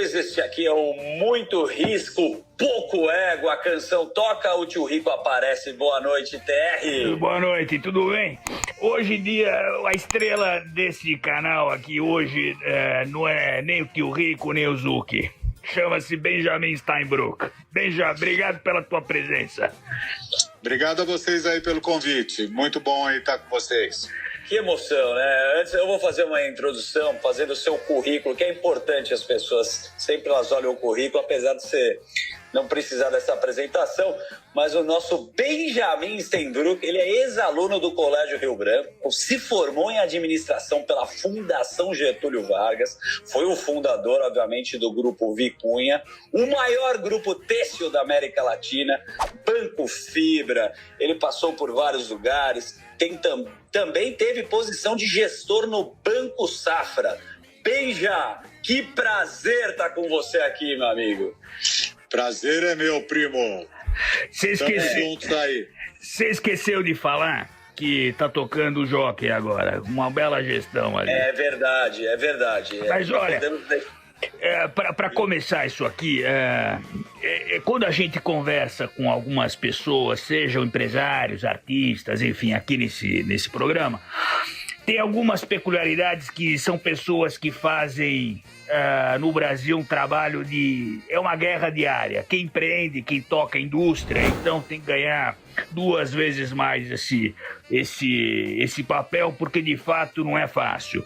Este aqui é um Muito Risco, Pouco Ego. A canção toca, o tio Rico aparece. Boa noite, TR. Boa noite, tudo bem? Hoje em dia, a estrela desse canal aqui hoje não é nem o tio Rico, nem o Zuki. Chama-se Benjamin Steinbrück. Benja, obrigado pela tua presença. Obrigado a vocês aí pelo convite. Muito bom aí estar com vocês. Que emoção, né? Antes eu vou fazer uma introdução, fazendo o seu currículo, que é importante as pessoas, sempre elas olham o currículo, apesar de você não precisar dessa apresentação, mas o nosso Benjamin Steinbrück, ele é ex-aluno do Colégio Rio Branco, se formou em administração pela Fundação Getúlio Vargas, foi o fundador, obviamente, do Grupo Vicunha, o maior grupo têxtil da América Latina, Banco Fibra, ele passou por vários lugares, também teve posição de gestor no Banco Safra. Benja, que prazer estar com você aqui, meu amigo. Prazer é meu, primo. Você esqueceu de falar que tá tocando o Jockey agora. Uma bela gestão ali. É verdade, é verdade. Mas olha, para começar isso aqui, quando a gente conversa com algumas pessoas, sejam empresários, artistas, enfim, aqui nesse programa, tem algumas peculiaridades que são pessoas que fazem no Brasil um trabalho é uma guerra diária. Quem empreende, quem toca a indústria, então tem que ganhar 2 vezes mais esse papel, porque de fato não é fácil.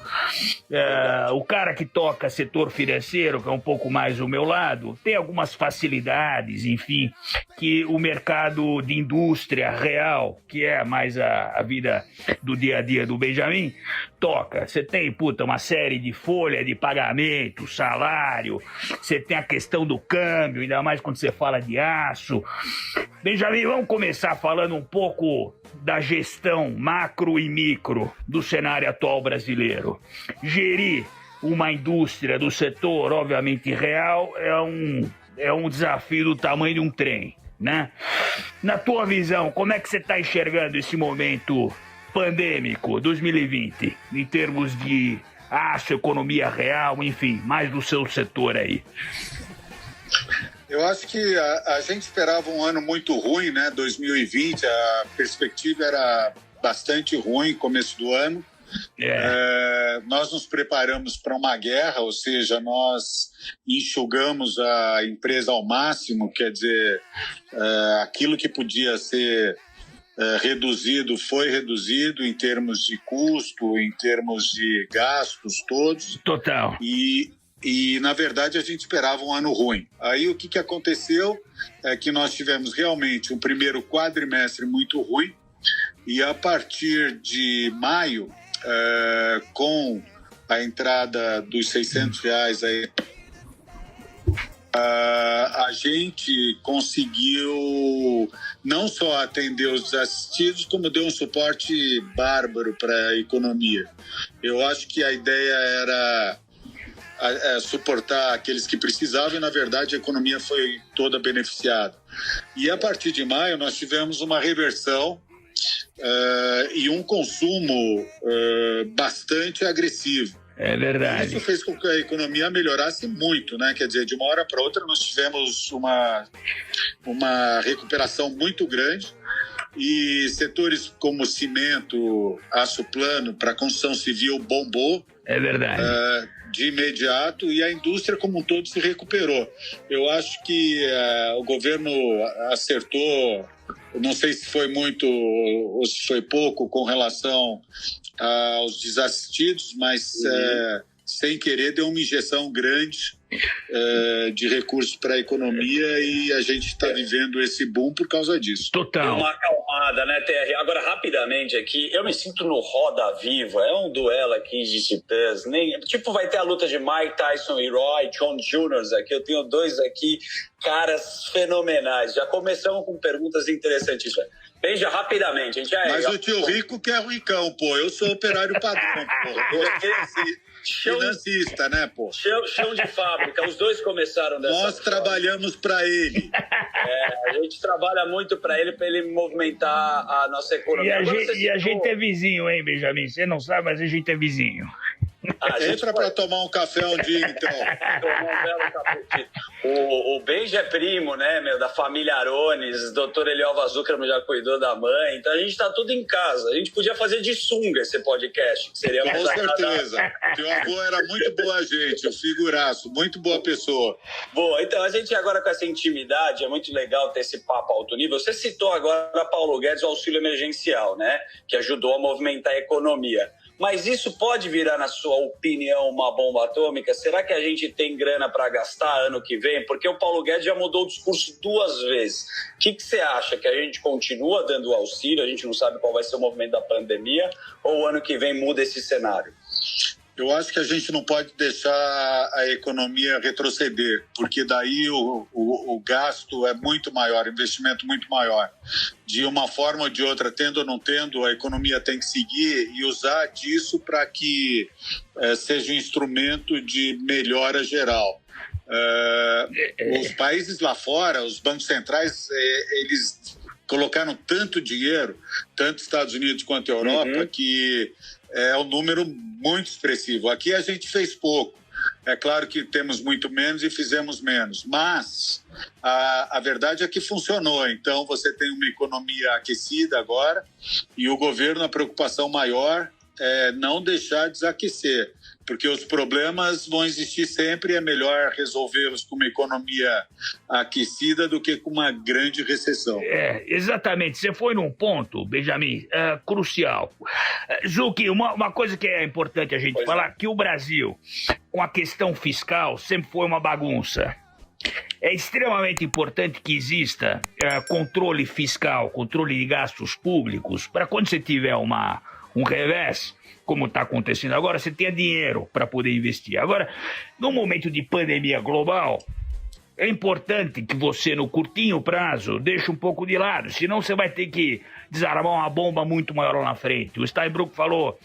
O cara que toca setor financeiro, que é um pouco mais o meu lado, tem algumas facilidades, enfim, que o mercado de indústria real, que é mais a vida do dia a dia do Benjamin, toca. Você tem, uma série de folha de pagamento, salário, você tem a questão do câmbio, ainda mais quando você fala de aço. Benjamin, vamos começar falando um pouco da gestão macro e micro do cenário atual brasileiro. Gerir uma indústria do setor, obviamente, real, é um desafio do tamanho de um trem, né? Na tua visão, como é que você está enxergando esse momento pandêmico, 2020, em termos de aço, economia real, enfim, mais do seu setor aí? Eu acho que a gente esperava um ano muito ruim, né? 2020, a perspectiva era bastante ruim, começo do ano. Nós nos preparamos para uma guerra, ou seja, nós enxugamos a empresa ao máximo, quer dizer, aquilo que podia ser reduzido foi reduzido em termos de custo, em termos de gastos todos. Total. E, na verdade, a gente esperava um ano ruim. Aí, o que aconteceu é que nós tivemos realmente um primeiro quadrimestre muito ruim e, a partir de maio, com a entrada dos R$600 aí, a gente conseguiu não só atender os desassistidos, como deu um suporte bárbaro para a economia. Eu acho que a ideia era suportar aqueles que precisavam e, na verdade, a economia foi toda beneficiada. E, a partir de maio, nós tivemos uma reversão e um consumo bastante agressivo. É verdade. Isso fez com que a economia melhorasse muito, né? Quer dizer, de uma hora para outra, nós tivemos uma recuperação muito grande e setores como cimento, aço plano, para construção civil bombou. É verdade. De imediato, e a indústria como um todo se recuperou. Eu acho que o governo acertou, não sei se foi muito ou se foi pouco com relação aos desassistidos, mas sem querer deu uma injeção grande de recursos para a economia e a gente está vivendo esse boom por causa disso. Total. Deu uma acalmada, né, TR? Agora, rapidamente aqui, eu me sinto no Roda Viva, é um duelo aqui de titãs, vai ter a luta de Mike Tyson e Roy Jones Jr. aqui, eu tenho 2 aqui, caras fenomenais. Já começamos com perguntas interessantíssimas. Benja, rapidamente, a gente Mas o tio Rico que é ricão, pô, eu sou operário padrão, pô. Financista, né, pô? Chão de fábrica, os 2 começaram dessa Nós forma. trabalhamos para ele. A gente trabalha muito para ele movimentar a nossa economia. E a gente é vizinho, hein, Benjamin? Você não sabe, mas a gente é vizinho. Entra para tomar um café um dia, então. Tomar um belo café. O Benji é primo, né, da família Arones, o doutor Elielva Zuckerman já cuidou da mãe, então a gente tá tudo em casa. A gente podia fazer de sunga esse podcast, que seria mais Com certeza. Teu avô era muito boa gente, um figuraço, muito boa pessoa. Boa, então a gente agora com essa intimidade, é muito legal ter esse papo alto nível. Você citou agora, Paulo Guedes, o auxílio emergencial, né, que ajudou a movimentar a economia. Mas isso pode virar, na sua opinião, uma bomba atômica? Será que a gente tem grana para gastar ano que vem? Porque o Paulo Guedes já mudou o discurso 2 vezes. O que você acha? Que a gente continua dando auxílio, a gente não sabe qual vai ser o movimento da pandemia, ou o ano que vem muda esse cenário? Eu acho que a gente não pode deixar a economia retroceder, porque daí o gasto é muito maior, o investimento muito maior. De uma forma ou de outra, tendo ou não tendo, a economia tem que seguir e usar disso para que seja um instrumento de melhora geral. Os países lá fora, os bancos centrais, eles colocaram tanto dinheiro, tanto Estados Unidos quanto a Europa, que é um número muito expressivo. Aqui a gente fez pouco. É claro que temos muito menos e fizemos menos, mas a verdade é que funcionou. Então você tem uma economia aquecida agora e o governo, a preocupação maior é não deixar desaquecer, porque os problemas vão existir sempre e é melhor resolvê-los com uma economia aquecida do que com uma grande recessão. Exatamente. Você foi num ponto, Benjamin, crucial. Zucchi, uma coisa que é importante a gente falar, que o Brasil, com a questão fiscal, sempre foi uma bagunça. É extremamente importante que exista controle fiscal, controle de gastos públicos, para quando você tiver um revés, como está acontecendo agora, você tenha dinheiro para poder investir. Agora, no momento de pandemia global, é importante que você, no curtinho prazo, deixe um pouco de lado, senão você vai ter que desarmar uma bomba muito maior lá na frente. O Steinbrück falou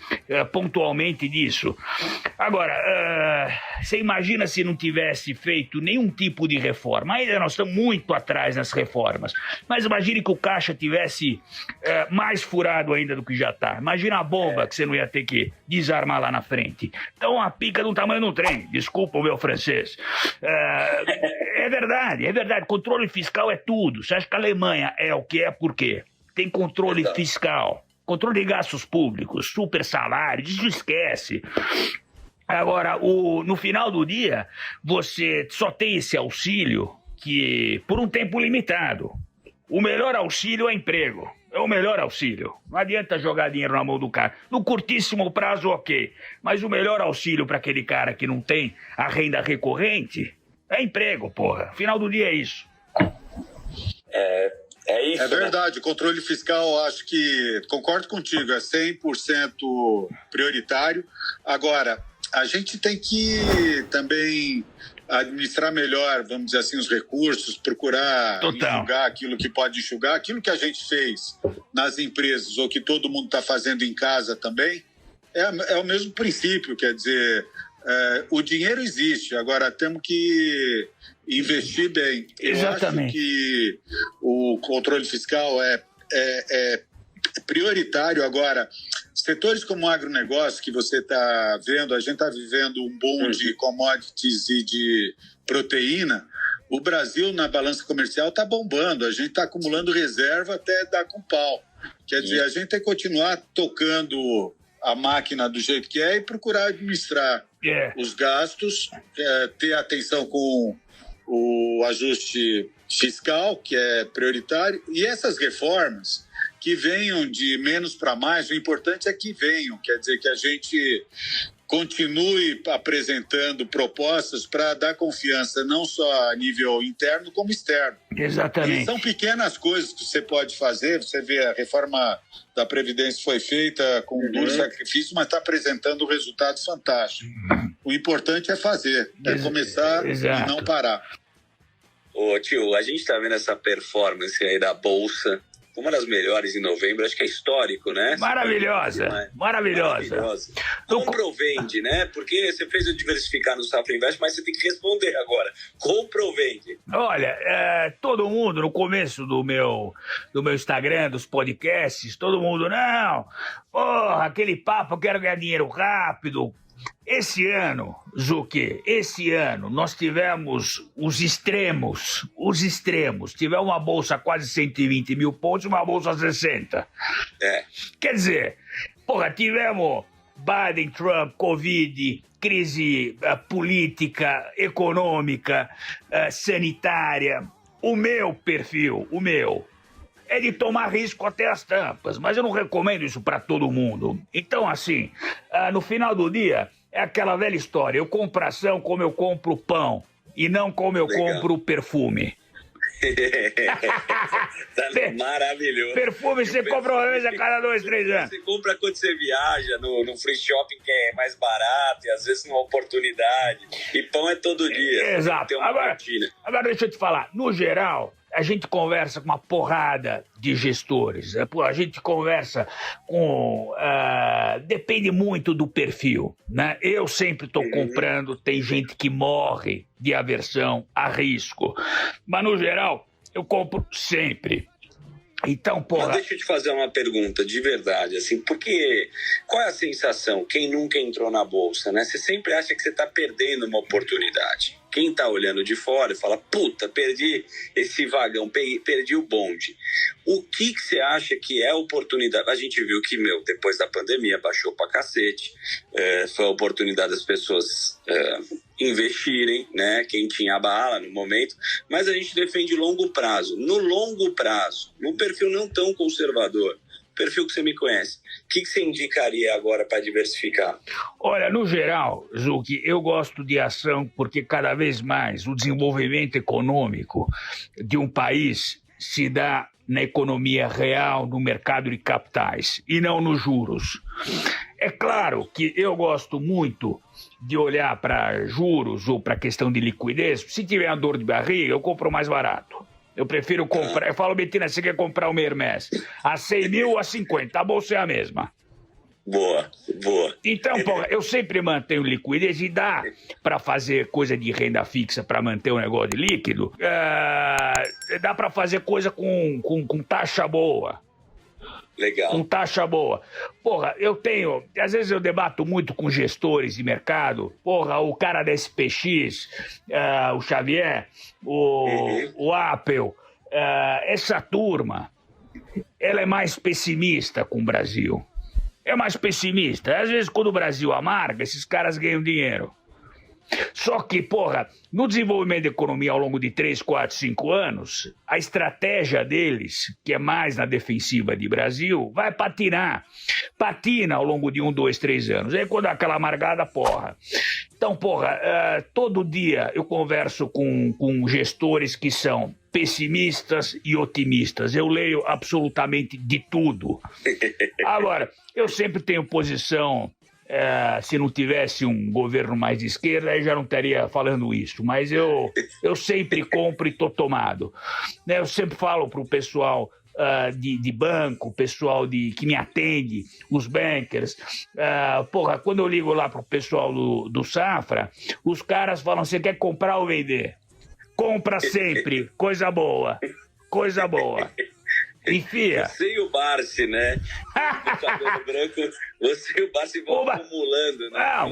pontualmente disso. Agora, você imagina se não tivesse feito nenhum tipo de reforma. Ainda nós estamos muito atrás nas reformas. Mas imagine que o caixa tivesse mais furado ainda do que já está. Imagina a bomba que você não ia ter que desarmar lá na frente. Então, a pica do tamanho do trem. Desculpa o meu francês. É verdade. Controle fiscal é tudo. Você acha que a Alemanha é o que é? Por quê? Tem controle fiscal, controle de gastos públicos, super salário, isso esquece. Agora, no final do dia, você só tem esse auxílio que por um tempo limitado. O melhor auxílio é emprego. É o melhor auxílio. Não adianta jogar dinheiro na mão do cara. No curtíssimo prazo, ok. Mas o melhor auxílio para aquele cara que não tem a renda recorrente é emprego, porra. Final do dia é isso. É isso, é verdade, né? O controle fiscal, acho que, concordo contigo, é 100% prioritário. Agora, a gente tem que também administrar melhor, vamos dizer assim, os recursos, procurar enxugar aquilo que pode enxugar, aquilo que a gente fez nas empresas ou que todo mundo está fazendo em casa também, é o mesmo princípio, quer dizer, o dinheiro existe, agora temos que investir bem. Exatamente. Eu acho que o controle fiscal é prioritário. Agora, setores como o agronegócio, que você está vendo, a gente está vivendo um boom de commodities e de proteína. O Brasil, na balança comercial, está bombando. A gente está acumulando reserva até dar com pau. Quer dizer, a gente tem que continuar tocando a máquina do jeito que é e procurar administrar os gastos, ter atenção com o ajuste fiscal, que é prioritário, e essas reformas que venham de menos para mais, o importante é que venham, quer dizer, que a gente continue apresentando propostas para dar confiança, não só a nível interno, como externo. Exatamente. E são pequenas coisas que você pode fazer, você vê, a reforma da Previdência foi feita com um duro sacrifício, mas está apresentando resultados fantásticos. O importante é fazer, é começar e não parar. Ô tio, a gente está vendo essa performance aí da Bolsa, uma das melhores em novembro, acho que é histórico, né? Maravilhosa. Compra ou vende, né? Porque você fez eu diversificar no Safra Invest, mas você tem que responder agora. Compra ou vende? Olha, todo mundo, no começo do meu Instagram, dos podcasts, todo mundo, não, porra, aquele papo, eu quero ganhar dinheiro rápido, esse ano, Zucchi, nós tivemos os extremos. Tivemos uma bolsa quase 120 mil pontos e uma bolsa 60. Quer dizer, porra, tivemos Biden, Trump, Covid, crise política, econômica, sanitária. O meu perfil, é de tomar risco até as tampas, mas eu não recomendo isso para todo mundo. Então, assim, no final do dia, é aquela velha história, eu compro ação como eu compro pão, e não como eu compro perfume. Tá maravilhoso. Perfume você compra uma vez a cada 2, 3 anos. Você compra quando você viaja no free shopping, que é mais barato, e às vezes numa oportunidade. E pão é todo dia. Exato. Agora deixa eu te falar, no geral, a gente conversa com uma porrada de gestores. A gente conversa com... depende muito do perfil, né? Eu sempre estou comprando, tem gente que morre de aversão a risco. Mas, no geral, eu compro sempre. Então, porra... Mas deixa eu te fazer uma pergunta, de verdade, assim, porque qual é a sensação, quem nunca entrou na bolsa, né? Você sempre acha que você está perdendo uma oportunidade. Quem tá olhando de fora fala, puta, perdi esse vagão, perdi o bonde. O que você acha que é oportunidade? A gente viu que, depois da pandemia, baixou pra cacete. Foi a oportunidade das pessoas investirem, né? Quem tinha a bala no momento. Mas a gente defende longo prazo. No longo prazo, num perfil não tão conservador, perfil que você me conhece, o que você indicaria agora para diversificar? Olha, no geral, Zucchi, eu gosto de ação porque cada vez mais o desenvolvimento econômico de um país se dá na economia real, no mercado de capitais, e não nos juros. É claro que eu gosto muito de olhar para juros ou para questão de liquidez. Se tiver uma dor de barriga, eu compro mais barato. Eu prefiro comprar. Eu falo, Betina, você quer comprar uma Hermès? A 100 mil ou a 50? A bolsa é a mesma. Boa. Então, porra, eu sempre mantenho liquidez e dá para fazer coisa de renda fixa para manter o negócio de líquido. Dá para fazer coisa com taxa boa. Legal. Com taxa boa. Porra, às vezes eu debato muito com gestores de mercado. Porra, o cara da SPX, o Xavier, o Apple, essa turma, ela é mais pessimista com o Brasil. É mais pessimista. Às vezes, quando o Brasil amarga, esses caras ganham dinheiro. Só que, porra, no desenvolvimento da economia ao longo de 3, 4, 5 anos, a estratégia deles, que é mais na defensiva de Brasil, vai patinar. Patina ao longo de 1, 2, 3 anos. Aí quando dá aquela amargada, porra. Então, porra, todo dia eu converso com gestores que são pessimistas e otimistas. Eu leio absolutamente de tudo. Agora, eu sempre tenho posição... se não tivesse um governo mais de esquerda, aí já não estaria falando isso. Mas eu sempre compro e tô tomado. Eu sempre falo pro pessoal de banco, pessoal que me atende, os bankers. Porra, quando eu ligo lá pro pessoal do Safra, os caras falam, você quer comprar ou vender? Compra sempre, coisa boa. Enfia. Você e o Barsi, né? O cabelo branco, você e o Barsi vão acumulando, né?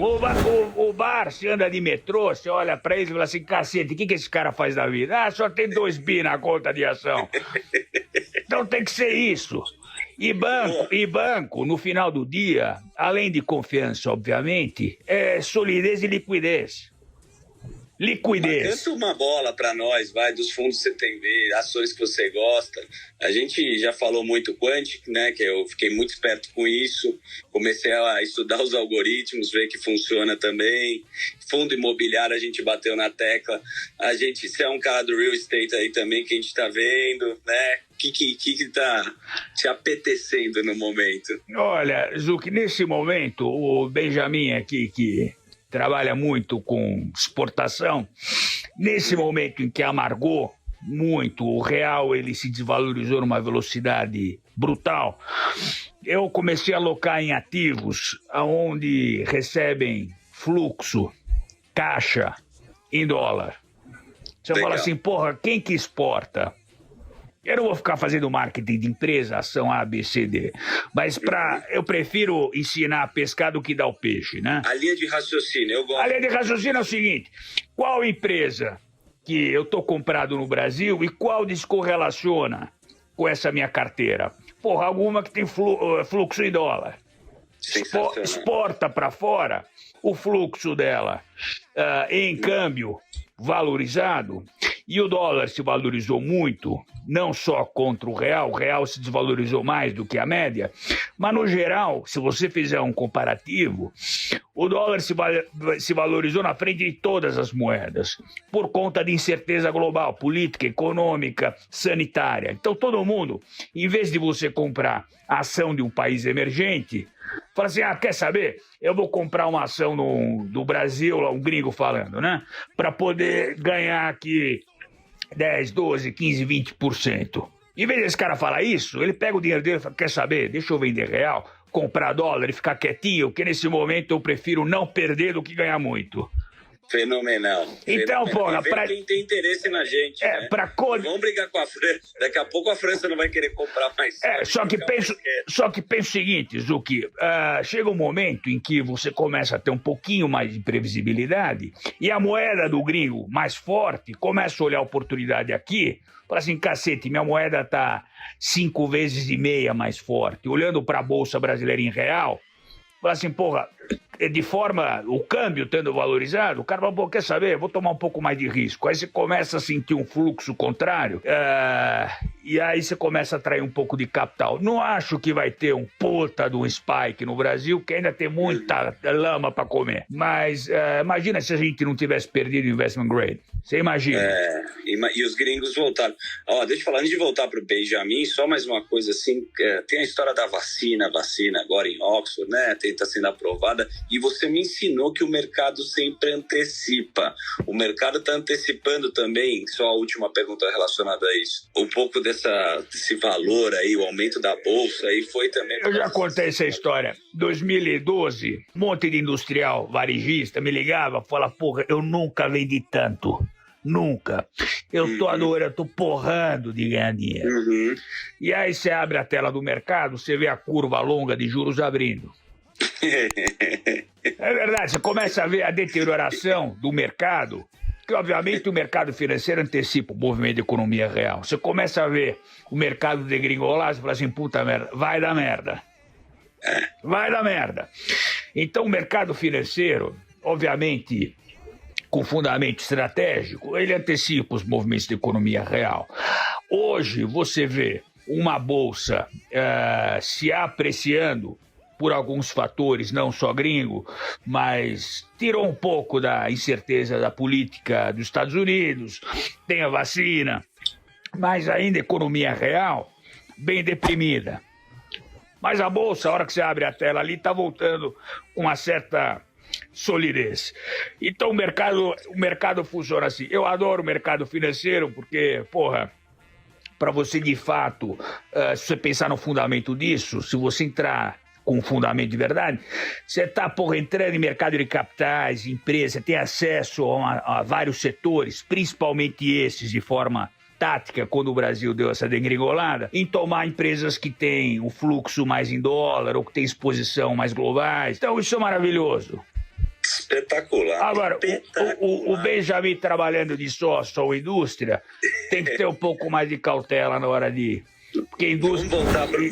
O Barsi anda de metrô, você olha pra ele e fala assim, cacete, o que esse cara faz da vida? Só tem 2 bi na conta de ação. Então tem que ser isso. E banco, no final do dia, além de confiança, obviamente, é solidez e liquidez. Liquidez. Canta uma bola para nós, vai, dos fundos que você tem ver, ações que você gosta. A gente já falou muito Quantic, né, que eu fiquei muito esperto com isso. Comecei a estudar os algoritmos, ver que funciona também. Fundo imobiliário a gente bateu na tecla. Você é um cara do real estate aí também que a gente tá vendo, né? O que tá te apetecendo no momento? Olha, Zucchi, nesse momento, o Benjamin aqui, que trabalha muito com exportação, nesse momento em que amargou muito, o real ele se desvalorizou numa velocidade brutal, eu comecei a alocar em ativos onde recebem fluxo, caixa em dólar. Você fala assim, porra, quem que exporta? Eu não vou ficar fazendo marketing de empresa, ação A, B, C, D. Mas eu prefiro ensinar a pescar do que dar o peixe, né? A linha de raciocínio, eu gosto. A linha de raciocínio é o seguinte: qual empresa que eu tô comprado no Brasil e qual descorrelaciona com essa minha carteira? Porra, alguma que tem fluxo em dólar. Exporta para fora o fluxo dela em câmbio valorizado, e o dólar se valorizou muito, não só contra o real se desvalorizou mais do que a média, mas no geral, se você fizer um comparativo, o dólar se valorizou na frente de todas as moedas, por conta de incerteza global, política, econômica, sanitária. Então todo mundo, em vez de você comprar a ação de um país emergente, fala assim, quer saber? Eu vou comprar uma ação do Brasil, um gringo falando, né? Para poder ganhar aqui 10, 12, 15, 20%. Em vez desse cara falar isso, ele pega o dinheiro dele e fala, quer saber? Deixa eu vender real, comprar dólar e ficar quietinho, porque nesse momento eu prefiro não perder do que ganhar muito. Fenomenal. Então, porra, quem tem interesse na gente, né? Vamos brigar com a França. Daqui a pouco a França não vai querer comprar mais. Só que penso o seguinte, Zucchi, chega um momento em que você começa a ter um pouquinho mais de previsibilidade e a moeda do gringo mais forte começa a olhar a oportunidade aqui, fala assim, cacete, minha moeda tá 5,5 vezes mais forte. Olhando para a Bolsa Brasileira em real, fala assim, porra, de forma, o câmbio tendo valorizado, o cara fala, pô, quer saber, vou tomar um pouco mais de risco. Aí você começa a sentir um fluxo contrário, e aí você começa a atrair um pouco de capital. Não acho que vai ter um puta de um spike no Brasil, que ainda tem muita lama para comer. Mas imagina se a gente não tivesse perdido o investment grade. Você imagina. E os gringos voltaram. Deixa eu falar, antes de voltar para o Benjamin, só mais uma coisa assim, tem a história da vacina agora em Oxford, né? Está sendo aprovada. E você me ensinou que o mercado sempre antecipa. O mercado está antecipando também, só a última pergunta relacionada a isso, um pouco desse valor aí, o aumento da bolsa aí foi também... Eu já contei essa história. 2012, um monte de industrial varejista me ligava, falava, porra, eu nunca vendi tanto. Nunca. Eu tô adorando, eu tô porrando de ganhar dinheiro. E aí você abre a tela do mercado, você vê a curva longa de juros abrindo. É verdade, você começa a ver a deterioração do mercado, que obviamente o mercado financeiro antecipa o movimento da economia real. Você começa a ver o mercado degringolar, você fala assim, puta merda, vai dar merda. Vai dar merda. Então o mercado financeiro, obviamente, com fundamento estratégico, ele antecipa os movimentos da economia real. Hoje você vê uma bolsa se apreciando por alguns fatores, não só gringo, mas tirou um pouco da incerteza da política dos Estados Unidos, tem a vacina, mas ainda a economia real bem deprimida. Mas a bolsa, a hora que você abre a tela ali, está voltando com uma certa solidez. Então o mercado funciona assim. Eu adoro o mercado financeiro porque, porra, para você de fato, se você pensar no fundamento disso, se você entrar com fundamento de verdade, você está, entrando em mercado de capitais, empresas, você tem acesso a vários setores, principalmente esses de forma tática, quando o Brasil deu essa degringolada, em tomar empresas que têm o fluxo mais em dólar ou que têm exposição mais globais. Então isso é maravilhoso. Espetacular. Agora, o Benjamin trabalhando de sócio ou indústria tem que ter um pouco mais de cautela na hora de... Porque indústria...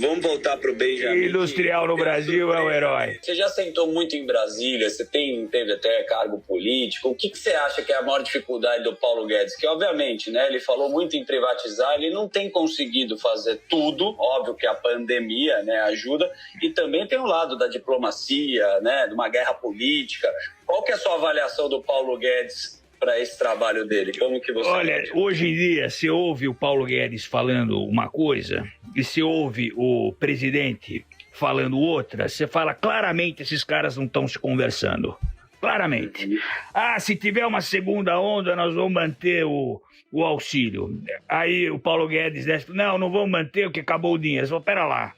Vamos voltar para o Benjamin. Industrial no Brasil é o herói. Você já sentou muito em Brasília, você teve até cargo político. O que você acha que é a maior dificuldade do Paulo Guedes? Que, obviamente, né, ele falou muito em privatizar, ele não tem conseguido fazer tudo. Óbvio que a pandemia, né, ajuda. E também tem o lado da diplomacia, né, de uma guerra política. Qual que é a sua avaliação do Paulo Guedes para esse trabalho dele? Como que você... Olha, hoje em dia, se ouve o Paulo Guedes falando uma coisa e se ouve o presidente falando outra, você fala claramente esses caras não estão se conversando. claramente. Se tiver uma segunda onda, nós vamos manter o auxílio. Aí o Paulo Guedes disse, não vamos manter, porque acabou o dinheiro. Eu falei, pera lá.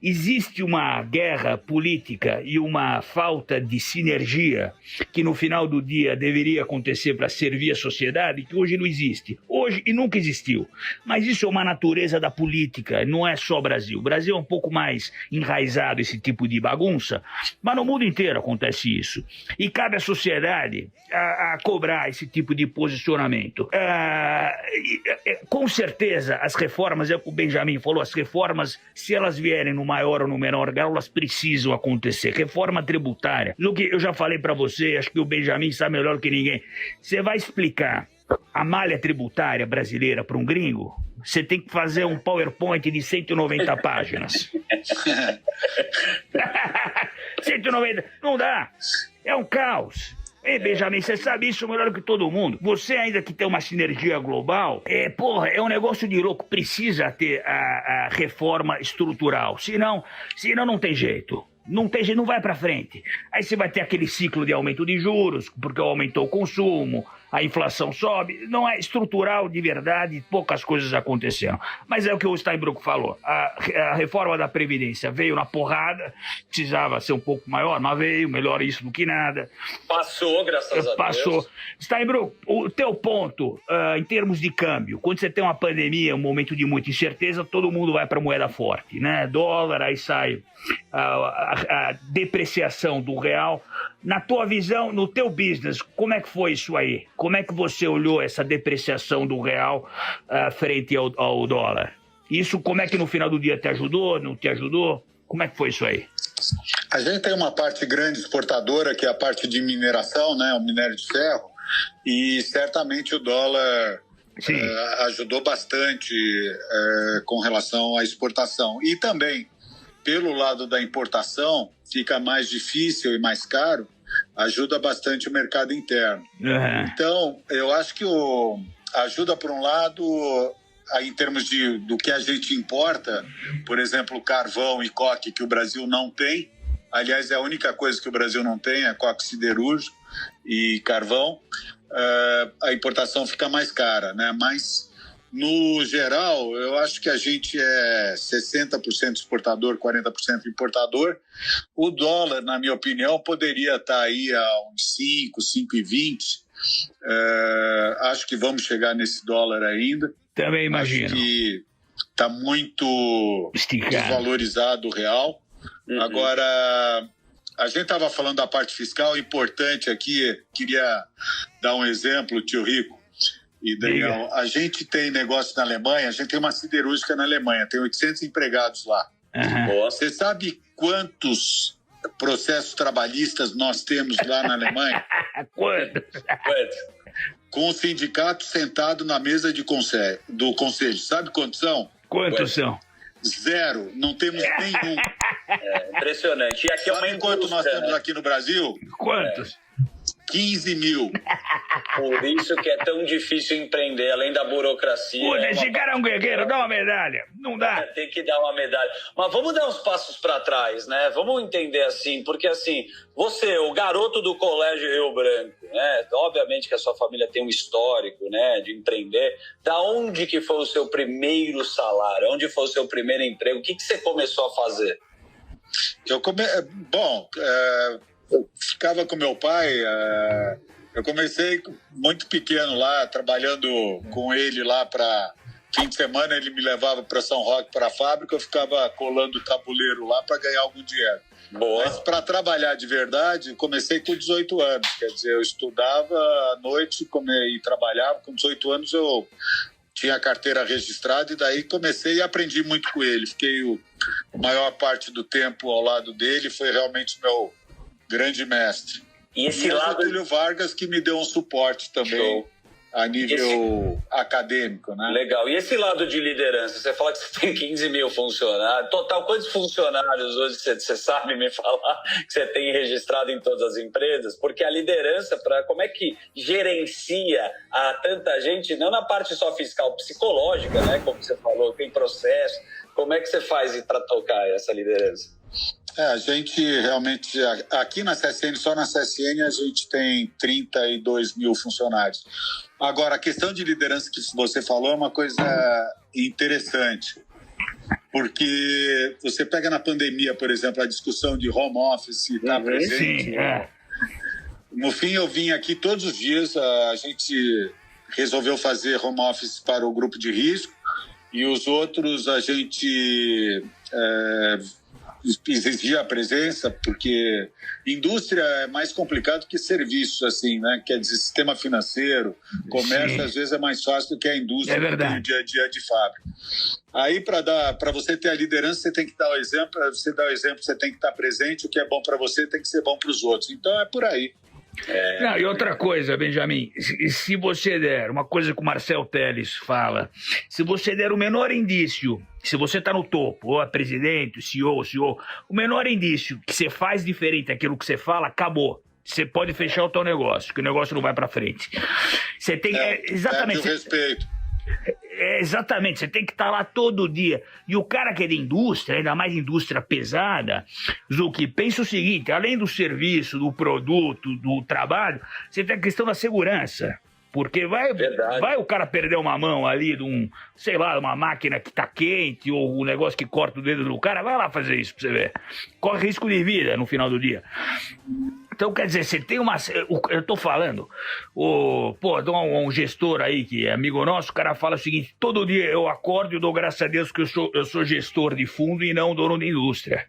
Existe uma guerra política e uma falta de sinergia que no final do dia deveria acontecer para servir a sociedade, que hoje não existe. Hoje e nunca existiu. Mas isso é uma natureza da política, não é só Brasil. O Brasil é um pouco mais enraizado esse tipo de bagunça, mas no mundo inteiro acontece isso. E cabe à sociedade a cobrar esse tipo de posicionamento. Com certeza, as reformas, é o que o Benjamin falou, as reformas, se elas vierem no maior ou no menor grau, elas precisam acontecer. Reforma tributária. O que eu já falei para você, acho que o Benjamin sabe melhor que ninguém. Você vai explicar a malha tributária brasileira para um gringo? Você tem que fazer um PowerPoint de 190 páginas. 190, não dá. É um caos. Benjamin, você sabe isso melhor que todo mundo. Você ainda que tem uma sinergia global, é um negócio de louco. Precisa ter a reforma estrutural. Senão não tem jeito. Não tem jeito, não vai pra frente. Aí você vai ter aquele ciclo de aumento de juros, porque aumentou o consumo, a inflação sobe. Não é estrutural de verdade, poucas coisas aconteceram. Mas é o que o Steinbrück falou. A reforma da Previdência veio na porrada, precisava ser um pouco maior, mas veio, melhor isso do que nada. Passou, graças a Deus. Steinbrück, o teu ponto, em termos de câmbio, quando você tem uma pandemia, um momento de muita incerteza, todo mundo vai para moeda forte, né? Dólar, aí sai a depreciação do real. Na tua visão, no teu business, como é que foi isso aí? Como é que você olhou essa depreciação do real frente ao dólar? Isso, como é que no final do dia te ajudou, não te ajudou? Como é que foi isso aí? A gente tem uma parte grande exportadora, que é a parte de mineração, né, o minério de ferro, e certamente o dólar ajudou bastante com relação à exportação. E também, pelo lado da importação, fica mais difícil e mais caro, ajuda bastante o mercado interno. Uhum. Então, eu acho que ajuda, por um lado, em termos do que a gente importa, por exemplo, carvão e coque, que o Brasil não tem. Aliás, é a única coisa que o Brasil não tem, é coque siderúrgico e carvão. A importação fica mais cara, né? Mas, no geral, eu acho que a gente é 60% exportador, 40% importador. O dólar, na minha opinião, poderia estar aí a uns 5,20. Acho que vamos chegar nesse dólar ainda. Também imagino. Acho que está muito desvalorizado o real. Uhum. Agora, a gente estava falando da parte fiscal, importante aqui, queria dar um exemplo, tio Rico e Daniel. Diga. A gente tem negócio na Alemanha, a gente tem uma siderúrgica na Alemanha, tem 800 empregados lá. Uhum. Você sabe quantos processos trabalhistas nós temos lá na Alemanha? Quantos? Com o sindicato sentado na mesa do conselho. Sabe quantos são? Quantos são? 0. Não temos nenhum. Impressionante. E aqui sabe quanto nós temos aqui no Brasil? Quantos? 15 mil. Por isso que é tão difícil empreender, além da burocracia. Puta, esse cara é um guerreiro, dá uma medalha. Não dá. Tem que dar uma medalha. Mas vamos dar uns passos para trás, né? Vamos entender assim, porque assim, você, o garoto do Colégio Rio Branco, né? Obviamente que a sua família tem um histórico, né, de empreender. Da onde que foi o seu primeiro salário? Onde foi o seu primeiro emprego? O que você começou a fazer? Eu ficava com meu pai. Eu comecei muito pequeno lá, trabalhando com ele lá para fim de semana. Ele me levava para São Roque, para a fábrica, eu ficava colando o tabuleiro lá para ganhar algum dinheiro. Boa. Mas para trabalhar de verdade, comecei com 18 anos. Quer dizer, eu estudava à noite e trabalhava. Com 18 anos eu tinha a carteira registrada e daí comecei e aprendi muito com ele. Fiquei a maior parte do tempo ao lado dele, foi realmente meu grande mestre. E esse lado... o Túlio Vargas, que me deu um suporte também. Show. A nível acadêmico, né? Legal. E esse lado de liderança? Você fala que você tem 15 mil funcionários. Total, quantos funcionários hoje você sabe me falar que você tem registrado em todas as empresas? Porque a liderança, como é que gerencia a tanta gente, não na parte só fiscal, psicológica, né? Como você falou, tem processo. Como é que você faz para tocar essa liderança? A gente realmente, aqui na CSN, só na CSN, a gente tem 32 mil funcionários. Agora, a questão de liderança que você falou é uma coisa interessante, porque você pega na pandemia, por exemplo, a discussão de home office está presente. Sim, No fim, eu vim aqui todos os dias, a gente resolveu fazer home office para o grupo de risco e os outros a gente exigia a presença, porque indústria é mais complicado que serviços, assim, né? Quer dizer, sistema financeiro, comércio, às vezes é mais fácil do que a indústria, do dia a dia de fábrica. Aí, para você ter a liderança, você tem que dar o exemplo, para você dar o exemplo, você tem que estar presente, o que é bom para você tem que ser bom para os outros. Então, é por aí. Não, e outra coisa, Benjamin, se você der, uma coisa que o Marcel Telles fala, se você der o menor indício, se você está no topo, ou é presidente, CEO, o menor indício que você faz diferente daquilo que você fala, acabou. Você pode fechar o teu negócio, que o negócio não vai para frente. Você tem exatamente. Perde o respeito. Exatamente, você tem que estar lá todo dia. E o cara que é de indústria, ainda mais indústria pesada, Zucchi, pensa o seguinte, além do serviço, do produto, do trabalho, você tem a questão da segurança. Porque vai o cara perder uma mão ali de uma máquina que tá quente, ou um negócio que corta o dedo do cara, vai lá fazer isso pra você ver. Corre risco de vida no final do dia. Então, quer dizer, você tem uma... Eu tô falando, um gestor aí que é amigo nosso, o cara fala o seguinte, todo dia eu acordo e dou graças a Deus que eu sou gestor de fundo e não dono de indústria.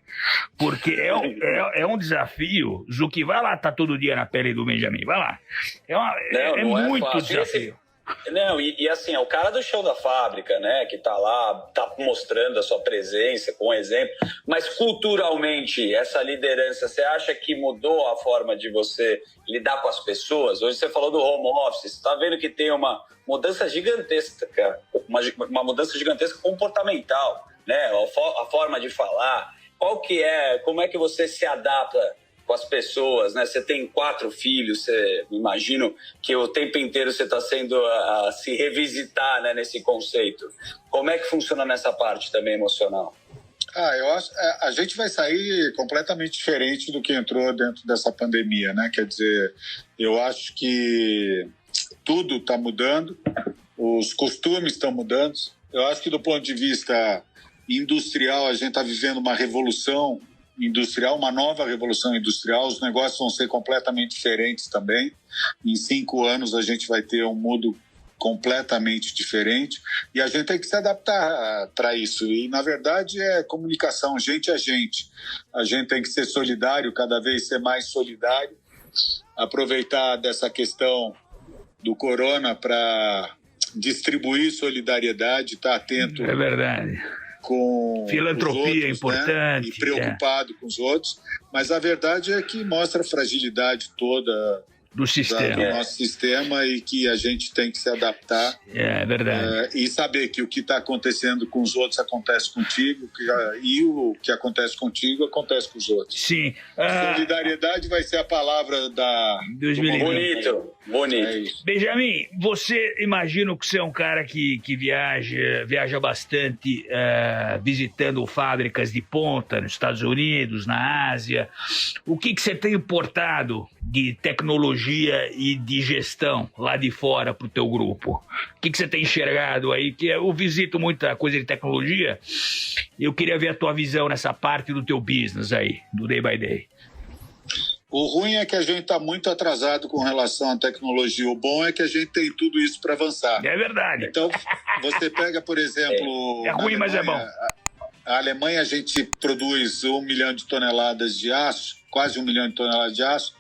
Porque é um desafio, Zucchi, vai lá, tá todo dia na pele do Benjamin, vai lá. É muito desafio. Não, e assim, é o cara do chão da fábrica, né, que tá lá, tá mostrando a sua presença com exemplo, mas culturalmente, essa liderança, você acha que mudou a forma de você lidar com as pessoas? Hoje você falou do home office, você tá vendo que tem uma mudança gigantesca, cara, uma mudança gigantesca comportamental, né, a forma de falar, como é que você se adapta com as pessoas, né? Você tem 4 filhos, imagino que o tempo inteiro você está sendo a se revisitar, né, nesse conceito. Como é que funciona nessa parte também emocional? Eu acho a gente vai sair completamente diferente do que entrou dentro dessa pandemia, né? Quer dizer, eu acho que tudo está mudando, os costumes estão mudando. Eu acho que do ponto de vista industrial, a gente está vivendo uma revolução industrial, uma nova revolução industrial, os negócios vão ser completamente diferentes também. Em 5 anos a gente vai ter um mundo completamente diferente e a gente tem que se adaptar para isso. E, na verdade, é comunicação, gente a gente. A gente tem que ser solidário, cada vez ser mais solidário, aproveitar dessa questão do corona para distribuir solidariedade, estar atento. É verdade. Com filantropia os outros, é importante, né? E preocupado com os outros, mas a verdade é que mostra a fragilidade toda do sistema, do nosso sistema, e que a gente tem que se adaptar. É verdade. E saber que o que está acontecendo com os outros acontece contigo, e o que acontece contigo acontece com os outros. Sim. Solidariedade vai ser a palavra da... 2020. Bonito. É isso. Benjamin, você, imagino que você é um cara que viaja bastante, visitando fábricas de ponta nos Estados Unidos, na Ásia. O que você tem importado de tecnologia e de gestão lá de fora para o teu grupo? O que você tem enxergado aí? Que eu visito muita coisa de tecnologia e eu queria ver a tua visão nessa parte do teu business aí, do day by day. O ruim é que a gente está muito atrasado com relação à tecnologia. O bom é que a gente tem tudo isso para avançar. É verdade. Então, você pega, por exemplo... É ruim, mas é bom. A Alemanha, a gente produz 1 milhão de toneladas de aço, quase 1 milhão de toneladas de aço.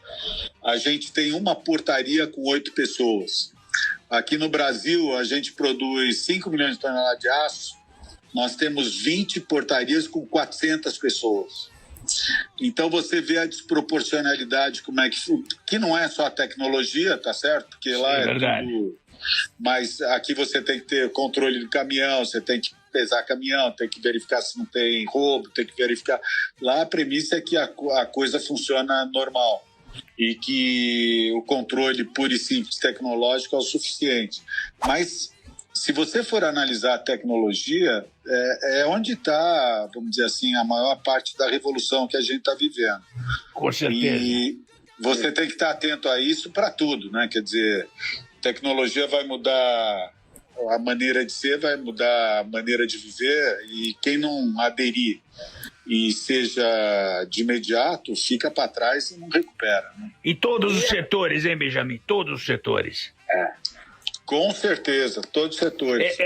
A gente tem uma portaria com 8 pessoas. Aqui no Brasil, a gente produz 5 milhões de toneladas de aço. Nós temos 20 portarias com 400 pessoas. Então você vê a desproporcionalidade, como é que não é só a tecnologia, tá certo? Porque lá é tudo... Mas aqui você tem que ter controle do caminhão, você tem que pesar caminhão, tem que verificar se não tem roubo, tem que verificar... Lá a premissa é que a coisa funciona normal e que o controle puro e simples tecnológico é o suficiente. Mas se você for analisar a tecnologia, é onde está, vamos dizer assim, a maior parte da revolução que a gente está vivendo. Com certeza. E você tem que estar atento a isso para tudo, né? Quer dizer, tecnologia vai mudar a maneira de ser, vai mudar a maneira de viver, e quem não aderir e seja de imediato, fica para trás e não recupera. Né? Em todos os setores, hein, Benjamin? Todos os setores. Com certeza, todos os setores.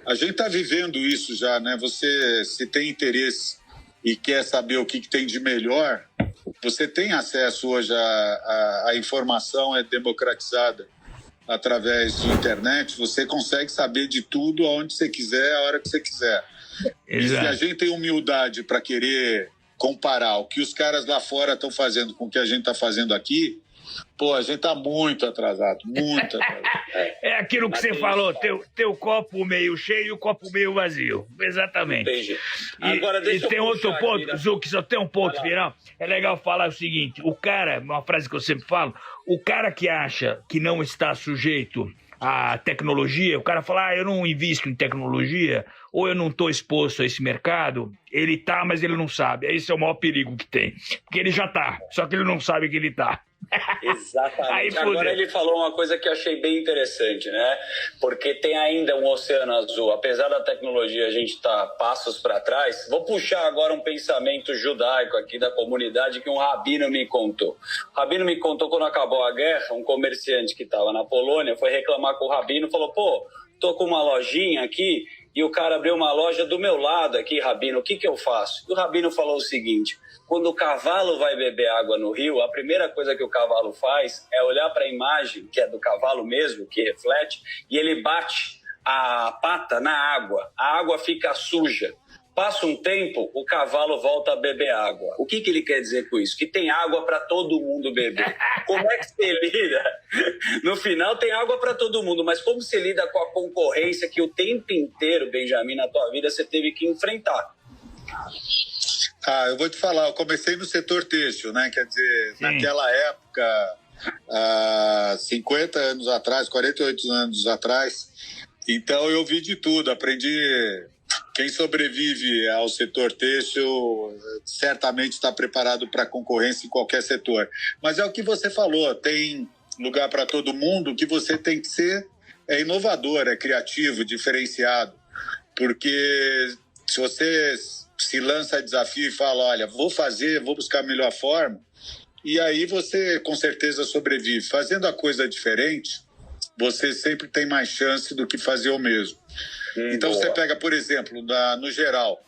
A gente está vivendo isso já, né? Você, se tem interesse e quer saber o que tem de melhor, você tem acesso hoje à informação, é democratizada através de internet, você consegue saber de tudo aonde você quiser, a hora que você quiser. E se a gente tem humildade para querer comparar o que os caras lá fora estão fazendo com o que a gente está fazendo aqui, pô, a gente está muito atrasado, muito atrasado. É aquilo que você falou, teu copo meio cheio e o copo meio vazio. Exatamente. Entendi. Agora, e tem outro ponto, Zuc, só tem um ponto final. É legal falar o seguinte, o cara, uma frase que eu sempre falo, o cara que acha que não está sujeito à tecnologia, o cara fala, eu não invisto em tecnologia, ou eu não estou exposto a esse mercado, ele tá, mas ele não sabe. Esse é o maior perigo que tem. Porque ele já tá, só que ele não sabe que ele tá. Exatamente. Agora ele falou uma coisa que eu achei bem interessante, né? Porque tem ainda um oceano azul. Apesar da tecnologia a gente estar passos para trás, vou puxar agora um pensamento judaico aqui da comunidade que um rabino me contou. O rabino me contou quando acabou a guerra, um comerciante que estava na Polônia foi reclamar com o rabino e falou, pô, tô com uma lojinha aqui e o cara abriu uma loja do meu lado aqui, rabino, o que eu faço? E o rabino falou o seguinte, quando o cavalo vai beber água no rio, a primeira coisa que o cavalo faz é olhar para a imagem, que é do cavalo mesmo, que reflete, e ele bate a pata na água. A água fica suja. Passa um tempo, o cavalo volta a beber água. O que ele quer dizer com isso? Que tem água para todo mundo beber. Como é que você lida? No final tem água para todo mundo, mas como você lida com a concorrência que o tempo inteiro, Benjamin, na tua vida você teve que enfrentar? Eu vou te falar, eu comecei no setor têxtil, né? Quer dizer, Sim. Naquela época, 50 anos atrás, 48 anos atrás, então eu vi de tudo, aprendi. Quem sobrevive ao setor têxtil certamente está preparado para concorrência em qualquer setor. Mas é o que você falou, tem lugar para todo mundo, o que você tem que ser é inovador, é criativo, diferenciado. Porque se você se lança a desafio e fala, olha, vou buscar a melhor forma, e aí você com certeza sobrevive. Fazendo a coisa diferente, você sempre tem mais chance do que fazer o mesmo. Então boa. Você pega, por exemplo, no geral,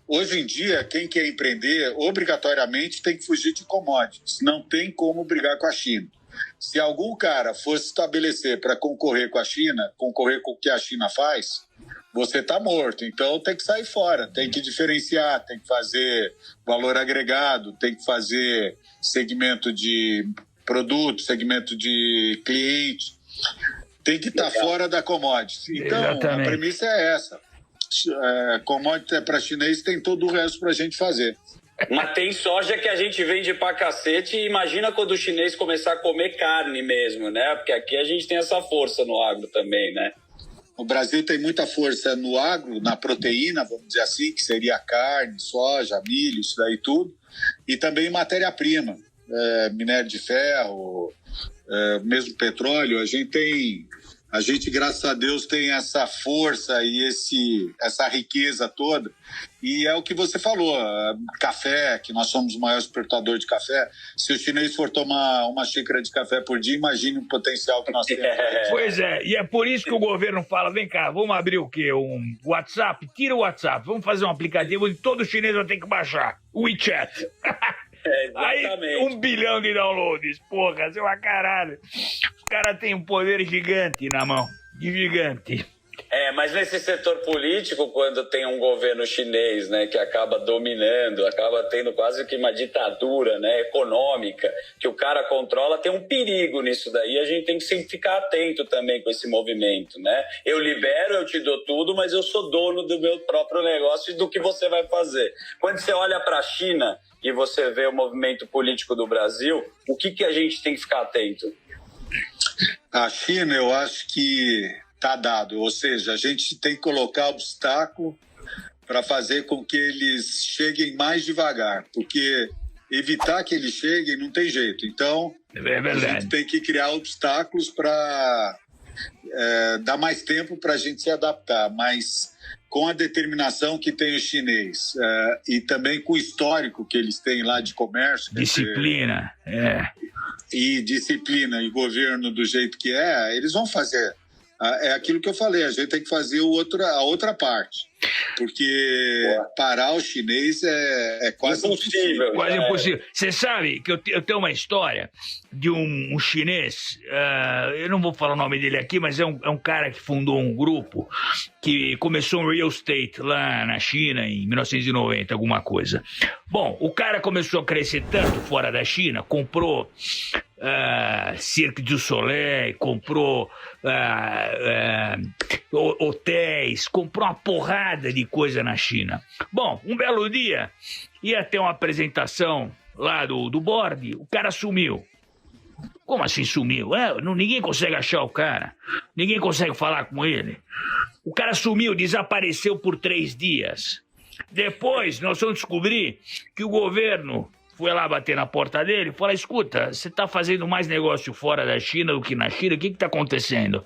hoje em dia, quem quer empreender, obrigatoriamente tem que fugir de commodities. Não tem como brigar com a China. Se algum cara fosse estabelecer para concorrer com a China, concorrer com o que a China faz, você está morto. Então tem que sair fora, tem que diferenciar, tem que fazer valor agregado, tem que fazer segmento de produto, segmento de cliente. Tem que estar fora da commodity. Então, Exatamente. A premissa é essa. Commodity é para chinês, tem todo o resto para a gente fazer. Mas tem soja que a gente vende pra cacete e imagina quando o chinês começar a comer carne mesmo, né? Porque aqui a gente tem essa força no agro também, né? O Brasil tem muita força no agro, na proteína, vamos dizer assim, que seria carne, soja, milho, isso daí tudo. E também matéria-prima, minério de ferro, mesmo petróleo. A gente, graças a Deus, tem essa força e essa riqueza toda. E é o que você falou, café, que nós somos o maior exportador de café. Se o chinês for tomar uma xícara de café por dia, imagine o potencial que nós temos. Pois é, e é por isso que o governo fala, vem cá, vamos abrir o quê? Um WhatsApp? Tira o WhatsApp, vamos fazer um aplicativo onde todo chinês vai ter que baixar. O WeChat. Aí, 1 bilhão de downloads, porra, seu caralho. Os caras têm um poder gigante na mão, gigante. Mas nesse setor político, quando tem um governo chinês, né, que acaba dominando, acaba tendo quase que uma ditadura, né, econômica, que o cara controla, tem um perigo nisso daí. A gente tem que sempre ficar atento também com esse movimento, né? Eu libero, eu te dou tudo, mas eu sou dono do meu próprio negócio e do que você vai fazer. Quando você olha para a China e você vê o movimento político do Brasil, o que a gente tem que ficar atento? A China, eu acho que está dado. Ou seja, a gente tem que colocar obstáculo para fazer com que eles cheguem mais devagar, porque evitar que eles cheguem não tem jeito. Então, a gente tem que criar obstáculos para dar mais tempo para a gente se adaptar, mas com a determinação que tem o chinês e também com o histórico que eles têm lá de comércio. Disciplina, E disciplina e governo do jeito que eles vão fazer. É aquilo que eu falei, a gente tem que fazer a outra parte. Porque parar o chinês é quase impossível. Quase impossível. Você sabe que eu tenho uma história de um chinês, eu não vou falar o nome dele aqui, mas é um cara que fundou um grupo que começou um real estate lá na China em 1990, alguma coisa. Bom, o cara começou a crescer tanto fora da China, comprou Cirque du Soleil, comprou hotéis, comprou uma porrada de coisa na China. Bom, um belo dia ia ter uma apresentação lá do board, o cara sumiu. Como assim sumiu? Ninguém consegue achar o cara, ninguém consegue falar com ele. O cara sumiu, desapareceu por 3 dias. Depois nós vamos descobrir que o governo foi lá bater na porta dele e falou: escuta, você tá fazendo mais negócio fora da China do que na China, o que tá acontecendo?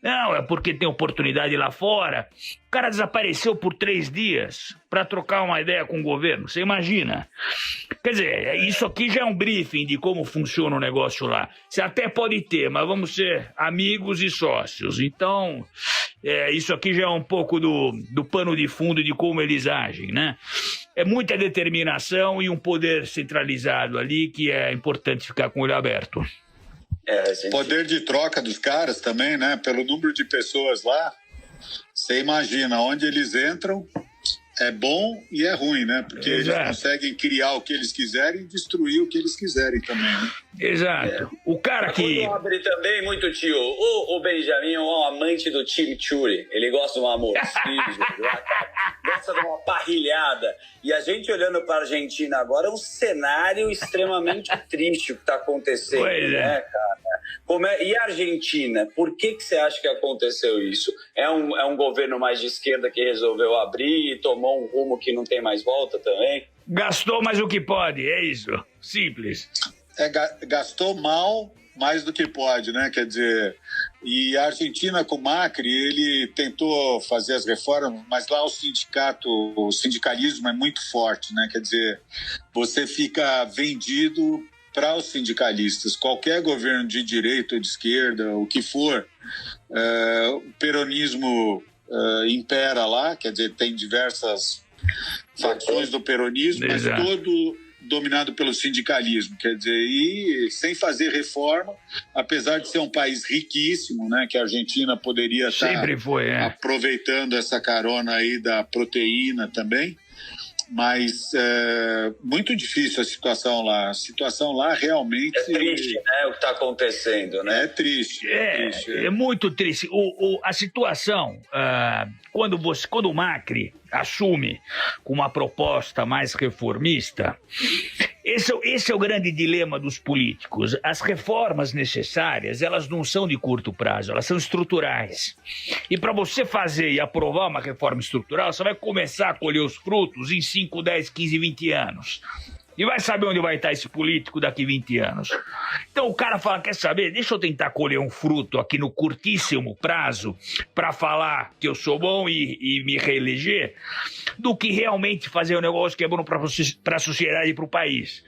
Não, é porque tem oportunidade lá fora. O cara desapareceu por 3 dias para trocar uma ideia com o governo, você imagina? Quer dizer, isso aqui já é um briefing de como funciona o negócio lá. Você até pode ter, mas vamos ser amigos e sócios. Então, isso aqui já é um pouco do pano de fundo de como eles agem, né? É muita determinação e um poder centralizado ali que é importante ficar com o olho aberto. Poder de troca dos caras também, né? Pelo número de pessoas lá, você imagina onde eles entram, é bom e é ruim, né? Porque eles conseguem criar o que eles quiserem e destruir o que eles quiserem também, né? Exato. O cara que... abre também muito, tio. O Benjamin é um amante do chimichurri. Ele gosta de um amorcilho, gosta de uma parrilhada. E a gente olhando para a Argentina agora, é um cenário extremamente triste o que está acontecendo, né, cara? E a Argentina? Por que você acha que aconteceu isso? É um governo mais de esquerda que resolveu abrir e tomou um rumo que não tem mais volta também? Gastou mais o que pode, é isso. Simples. Gastou mal mais do que pode, né? Quer dizer, e a Argentina com o Macri, ele tentou fazer as reformas, mas lá o sindicalismo é muito forte, né? Quer dizer, você fica vendido para os sindicalistas. Qualquer governo de direita ou de esquerda, o que for, o peronismo impera lá, quer dizer, tem diversas facções do peronismo, mas todo dominado pelo sindicalismo, quer dizer, e sem fazer reforma, apesar de ser um país riquíssimo, né, que a Argentina poderia estar aproveitando essa carona aí da proteína também, mas muito difícil a situação lá. A situação lá realmente... É triste, né, o que está acontecendo, né? É triste. É muito triste. A situação, quando o Macri assume com uma proposta mais reformista, esse é o grande dilema dos políticos. As reformas necessárias, elas não são de curto prazo, elas são estruturais. E para você fazer e aprovar uma reforma estrutural, você vai começar a colher os frutos em 5, 10, 15, 20 anos. E vai saber onde vai estar esse político daqui 20 anos. Então o cara fala, quer saber? Deixa eu tentar colher um fruto aqui no curtíssimo prazo para falar que eu sou bom e me reeleger, do que realmente fazer um negócio que é bom para a sociedade e para o país.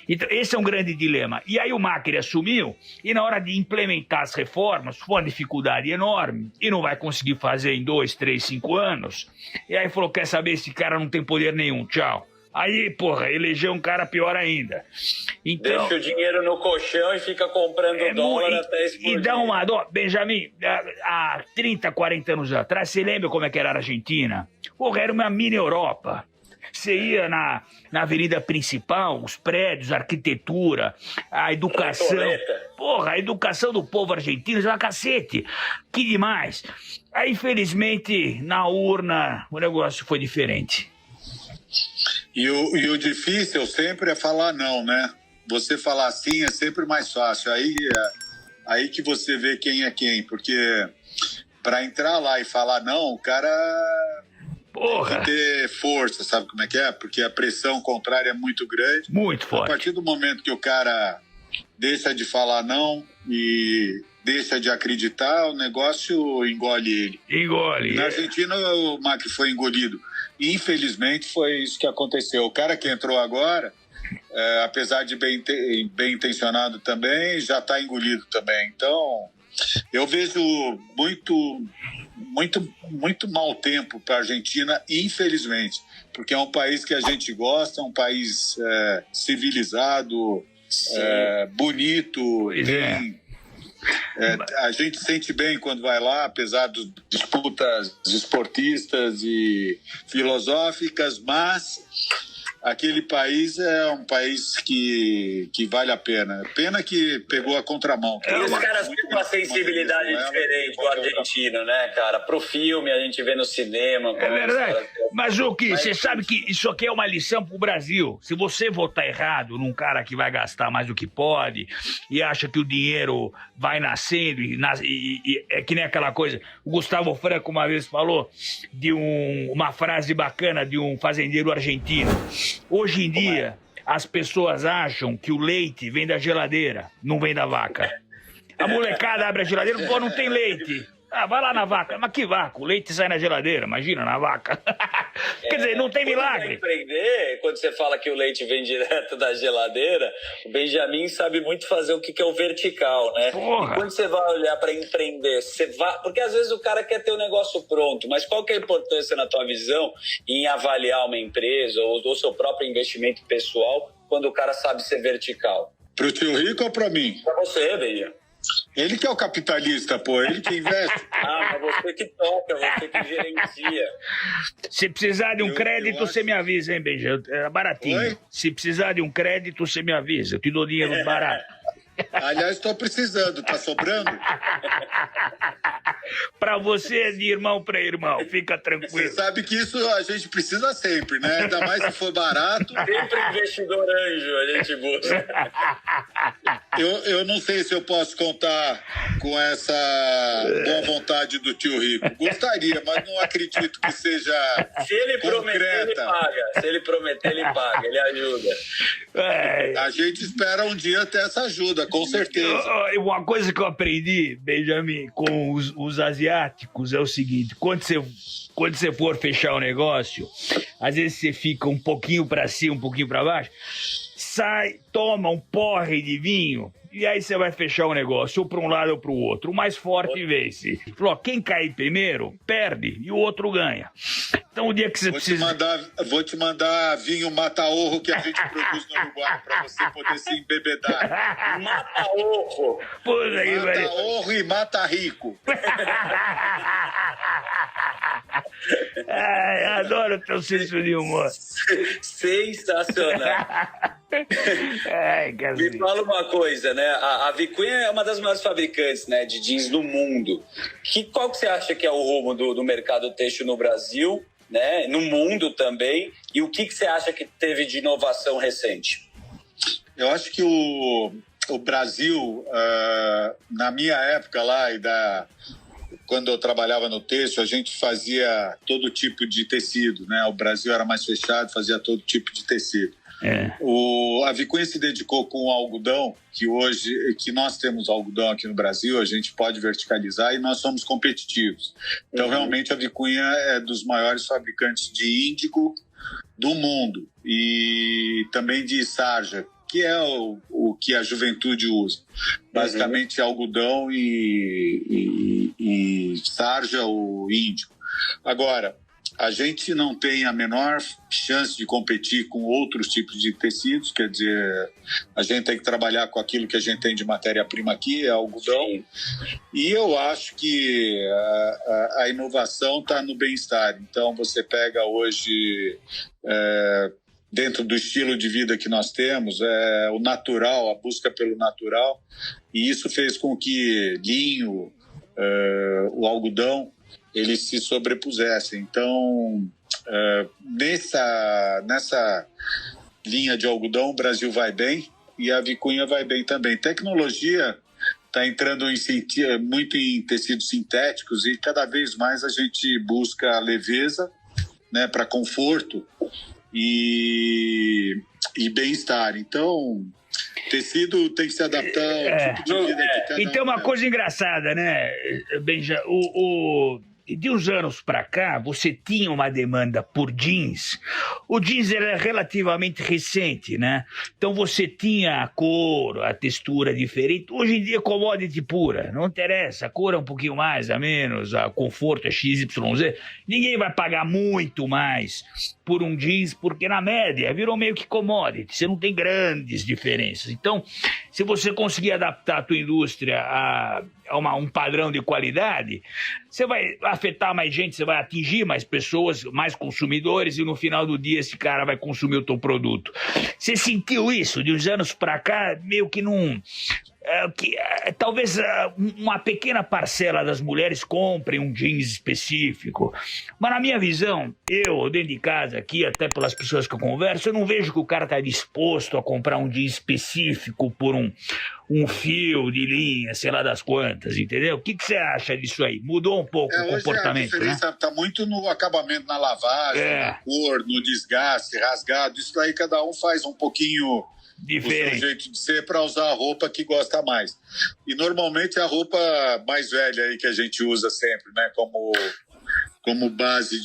Então esse é um grande dilema. E aí o Macri assumiu e na hora de implementar as reformas foi uma dificuldade enorme e não vai conseguir fazer em 2, 3, 5 anos. E aí falou, quer saber? Esse cara não tem poder nenhum, tchau. Aí, porra, elegeu um cara pior ainda. Então, deixa o dinheiro no colchão e fica comprando dólar até explodir. E dá uma dó. Benjamin, há 30, 40 anos atrás, você lembra como é que era a Argentina? Porra, era uma mini Europa. Você ia na avenida principal, os prédios, a arquitetura, a educação. Porra, a educação do povo argentino é uma cacete. Que demais. Aí, infelizmente, na urna, o negócio foi diferente. E o difícil sempre é falar não, né? Você falar sim é sempre mais fácil. Aí que você vê quem é quem, porque para entrar lá e falar não, o cara Porra. tem que ter força, sabe como é que é? Porque a pressão contrária é muito grande. Muito forte. A partir do momento que o cara deixa de falar não e deixa de acreditar, o negócio engole ele. Engole. Na Argentina, o Macri foi engolido. E, infelizmente, foi isso que aconteceu. O cara que entrou agora, apesar de bem intencionado também, já está engolido também. Então, eu vejo muito mau tempo para a Argentina, infelizmente, porque é um país que a gente gosta, é um país civilizado, bonito, a gente sente bem quando vai lá, apesar das disputas esportistas e filosóficas, mas aquele país é um país que vale a pena. Pena que pegou a contramão. Os caras têm uma sensibilidade diferente do argentino, né, cara? Pro filme, a gente vê no cinema. É verdade. Mas, você sabe que isso aqui é uma lição pro Brasil. Se você votar errado num cara que vai gastar mais do que pode e acha que o dinheiro vai nascendo e é que nem aquela coisa. O Gustavo Franco uma vez falou de uma frase bacana de um fazendeiro argentino. Hoje em dia, as pessoas acham que o leite vem da geladeira, não vem da vaca. A molecada abre a geladeira, pô, não tem leite. Ah, vai lá na vaca. Mas que vaca? O leite sai na geladeira, imagina, na vaca. Quer dizer, não tem milagre. Quando você fala que o leite vem direto da geladeira, o Benjamin sabe muito fazer o que é o vertical, né? Porra. E quando você vai olhar para empreender, porque às vezes o cara quer ter o negócio pronto, mas qual que é a importância na tua visão em avaliar uma empresa ou o seu próprio investimento pessoal quando o cara sabe ser vertical? Pro tio Rico ou pra mim? Pra você, Benjamin. Ele que é o capitalista, pô, ele que investe. Mas você que toca, você que gerencia. Se precisar de um crédito, você me avisa, hein, Benja? É baratinho. Oi? Se precisar de um crédito, você me avisa. Eu te dou dinheiro barato. Aliás, estou precisando, tá sobrando? Pra você é de irmão pra irmão, fica tranquilo. Você sabe que isso a gente precisa sempre, né? Ainda mais se for barato. Sempre investidor anjo a gente busca. Eu não sei se eu posso contar com essa boa vontade do tio Rico. Gostaria, mas não acredito que seja Se ele prometer, ele concreta. paga. Se ele prometer, ele paga. Ele ajuda. A gente espera um dia ter essa ajuda, com certeza. Uma coisa que eu aprendi, Benjamin, com os asiáticos é o seguinte: quando você for fechar o negócio, às vezes você fica um pouquinho pra cima, um pouquinho pra baixo, sai, toma um porre de vinho e aí você vai fechar o negócio, ou pra um lado ou pro outro. O mais forte vence. Falou, quem cair primeiro, perde e o outro ganha. Então o dia que você Vou te mandar vinho mata-orro que a gente produz no Uruguai pra você poder se embebedar. Mata-orro. Puta que pariu. Mata-orro e mata-rico. Ai, adoro o teu senso de humor. Sensacional. Ai, Me fala uma coisa, né? A Vicunha é uma das maiores fabricantes, né, de jeans no mundo. Qual que você acha que é o rumo do mercado têxtil no Brasil, né? No mundo também. E o que você acha que teve de inovação recente? Eu acho que o Brasil, na minha época lá quando eu trabalhava no têxtil, a gente fazia todo tipo de tecido, né? O Brasil era mais fechado, fazia todo tipo de tecido. A Vicunha se dedicou com o algodão, que nós temos algodão aqui no Brasil, a gente pode verticalizar e nós somos competitivos. Então, realmente, a Vicunha é dos maiores fabricantes de índigo do mundo e também de sarja, que é o que a juventude usa. Basicamente, algodão e sarja ou índigo. Agora, a gente não tem a menor chance de competir com outros tipos de tecidos, quer dizer, a gente tem que trabalhar com aquilo que a gente tem de matéria-prima aqui, é algodão. Sim. E eu acho que a inovação está no bem-estar. Então, você pega hoje, dentro do estilo de vida que nós temos, o natural, a busca pelo natural, e isso fez com que linho, o algodão, eles se sobrepusessem. Então, nessa linha de algodão, o Brasil vai bem e a Vicunha vai bem também. Tecnologia está entrando muito em tecidos sintéticos e cada vez mais a gente busca leveza, né, para conforto e bem-estar. Então, tecido tem que se adaptar ao tipo de vida que cada E tem uma um coisa engraçada, né, Benja? De uns anos para cá, você tinha uma demanda por jeans. O jeans era relativamente recente, né? Então você tinha a cor, a textura diferente. Hoje em dia é commodity pura, não interessa. A cor é um pouquinho mais, a menos, a conforto é XYZ. Ninguém vai pagar muito mais por um jeans, porque na média virou meio que commodity. Você não tem grandes diferenças. Então, se você conseguir adaptar a tua indústria a um padrão de qualidade, você vai afetar mais gente, você vai atingir mais pessoas, mais consumidores, e no final do dia esse cara vai consumir o teu produto. Você sentiu isso de uns anos pra cá, meio que não... talvez uma pequena parcela das mulheres comprem um jeans específico, mas na minha visão, eu dentro de casa aqui, até pelas pessoas que eu converso, eu não vejo que o cara está disposto a comprar um jeans específico por um fio de linha, sei lá das quantas, entendeu? O que você acha disso aí? Mudou um pouco o comportamento, a diferença está muito no acabamento, na lavagem, na cor, no desgaste, rasgado. Isso aí cada um faz um pouquinho diferente, o seu jeito de ser, para usar a roupa que gosta mais. E normalmente é a roupa mais velha aí que a gente usa sempre, né? Como base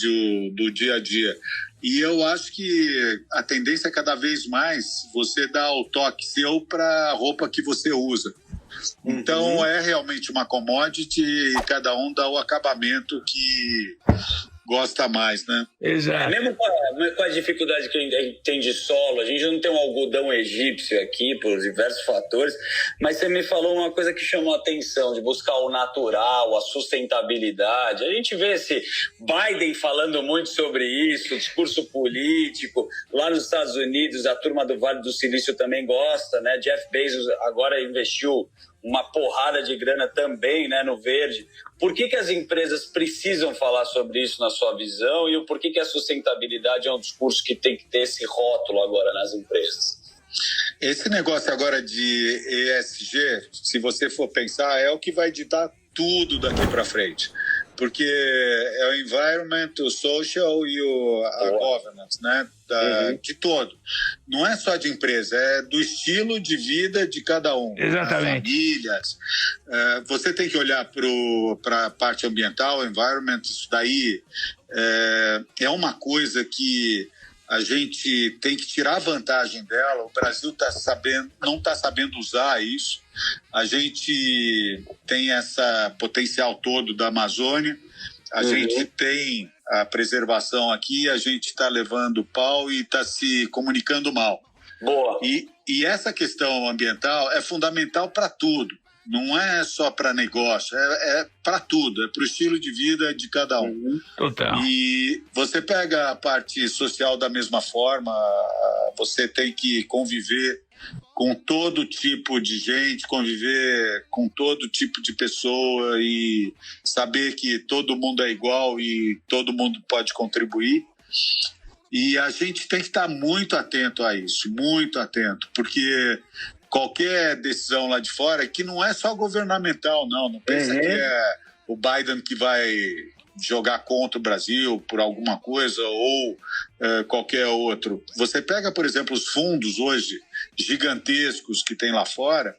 do dia a dia. E eu acho que a tendência é cada vez mais você dar o toque seu para a roupa que você usa. Então é realmente uma commodity e cada um dá o acabamento que gosta mais, né? Exato. Mesmo com a dificuldade que a gente tem de solo, a gente não tem um algodão egípcio aqui por diversos fatores, mas você me falou uma coisa que chamou a atenção, de buscar o natural, a sustentabilidade. A gente vê esse Biden falando muito sobre isso, discurso político. Lá nos Estados Unidos, a turma do Vale do Silício também gosta, né? Jeff Bezos agora investiu uma porrada de grana também, né, no verde. Por que as empresas precisam falar sobre isso na sua visão e o porquê que a sustentabilidade é um discurso que tem que ter esse rótulo agora nas empresas? Esse negócio agora de ESG, se você for pensar, é o que vai ditar tudo daqui para frente. Porque é o environment, o social e a governance, né? De todo. Não é só de empresa, é do estilo de vida de cada um. Exatamente. As famílias. Você tem que olhar para a parte ambiental, environment, isso daí é uma coisa que a gente tem que tirar vantagem dela. O Brasil não está sabendo usar isso. A gente tem esse potencial todo da Amazônia. A gente tem a preservação aqui, a gente está levando pau e está se comunicando mal. Boa. E essa questão ambiental é fundamental para tudo. Não é só para negócio, é para tudo, é para o estilo de vida de cada um. Total. E você pega a parte social da mesma forma, você tem que conviver com todo tipo de gente, conviver com todo tipo de pessoa e saber que todo mundo é igual e todo mundo pode contribuir. E a gente tem que estar muito atento a isso, muito atento, porque qualquer decisão lá de fora, que não é só governamental, não pensa que é o Biden que vai jogar contra o Brasil por alguma coisa ou qualquer outro. Você pega, por exemplo, os fundos hoje gigantescos que tem lá fora,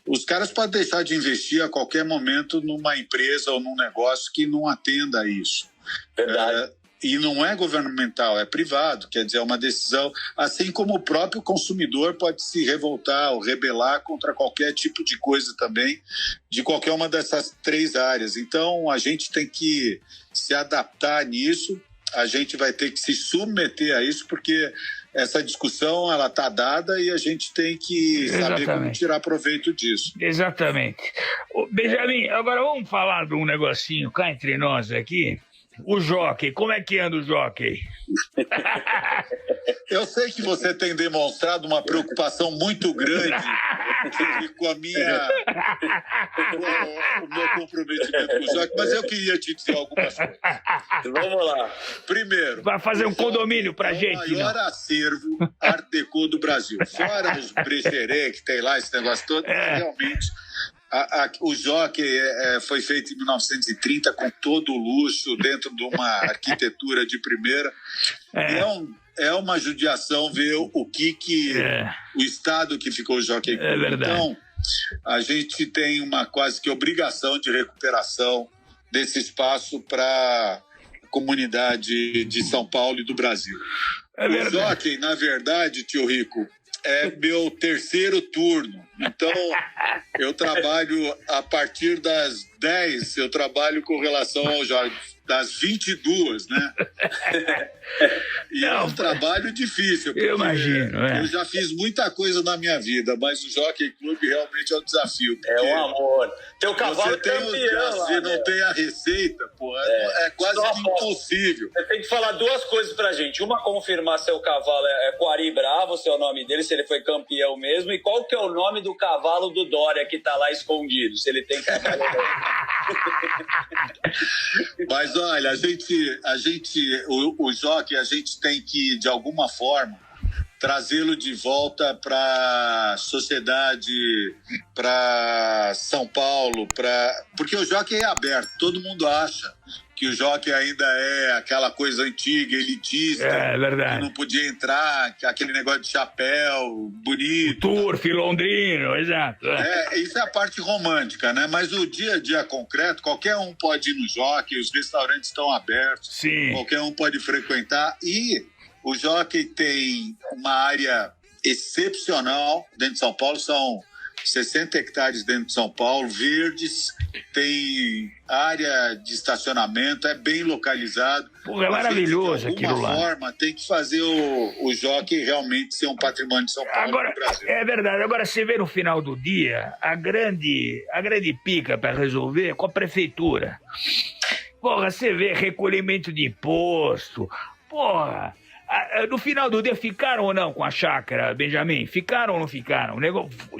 os caras podem deixar de investir a qualquer momento numa empresa ou num negócio que não atenda a isso. Verdade. E não é governamental, é privado, quer dizer, é uma decisão, assim como o próprio consumidor pode se revoltar ou rebelar contra qualquer tipo de coisa também, de qualquer uma dessas três áreas. Então, a gente tem que se adaptar nisso, a gente vai ter que se submeter a isso, porque essa discussão ela está dada e a gente tem que saber como tirar proveito disso. Exatamente. Benjamin, agora vamos falar de um negocinho cá entre nós aqui. O jockey, como é que anda o jockey? Eu sei que você tem demonstrado uma preocupação muito grande com o meu comprometimento com o jockey, mas eu queria te dizer algumas coisas. Vamos lá. Primeiro, vai fazer um condomínio pra gente. O maior acervo Art Deco do Brasil. Fora os brecherê que tem lá, esse negócio todo, realmente O jockey foi feito em 1930 com todo o luxo, dentro de uma arquitetura de primeira. É uma judiação ver o estado que ficou o Jockey Club. É verdade. Então, a gente tem uma quase que obrigação de recuperação desse espaço para a comunidade de São Paulo e do Brasil. O Jockey, na verdade, tio Rico, é meu terceiro turno. Então, eu trabalho a partir das 10, eu trabalho com relação ao jogo, das 22, né? E é um trabalho difícil. Eu imagino. Eu já fiz muita coisa na minha vida, mas o Jockey Club realmente é um desafio. É um amor. Teu cavalo Você não tem a receita, pô, é quase que impossível. Você tem que falar duas coisas pra gente. Uma, confirmar se o cavalo é Coari Bravo, se é o nome dele, se ele foi campeão mesmo, e qual que é o nome do cavalo do Dória que tá lá escondido, se ele tem cavalo. Mas olha, o jockey, a gente tem que, de alguma forma, trazê-lo de volta para a sociedade, para São Paulo, porque o jockey é aberto, todo mundo acha que o jockey ainda é aquela coisa antiga, elitista, verdade. que não podia entrar, aquele negócio de chapéu, bonito. Turf, londrino, exato. Isso é a parte romântica, né? Mas o dia a dia concreto, qualquer um pode ir no jockey, os restaurantes estão abertos, sim. Qualquer um pode frequentar, e o jockey tem uma área excepcional dentro de São Paulo, são 60 hectares dentro de São Paulo, verdes, tem área de estacionamento, é bem localizado. Pô, é maravilhoso aquilo lá. De alguma forma, tem que fazer o jockey realmente ser um patrimônio de São Paulo. Agora, no Brasil. é verdade. Agora, você vê no final do dia, a grande pica para resolver é com a prefeitura. Porra, você vê recolhimento de imposto. Porra, no final do dia, ficaram ou não com a chácara, Benjamin? Ficaram ou não ficaram?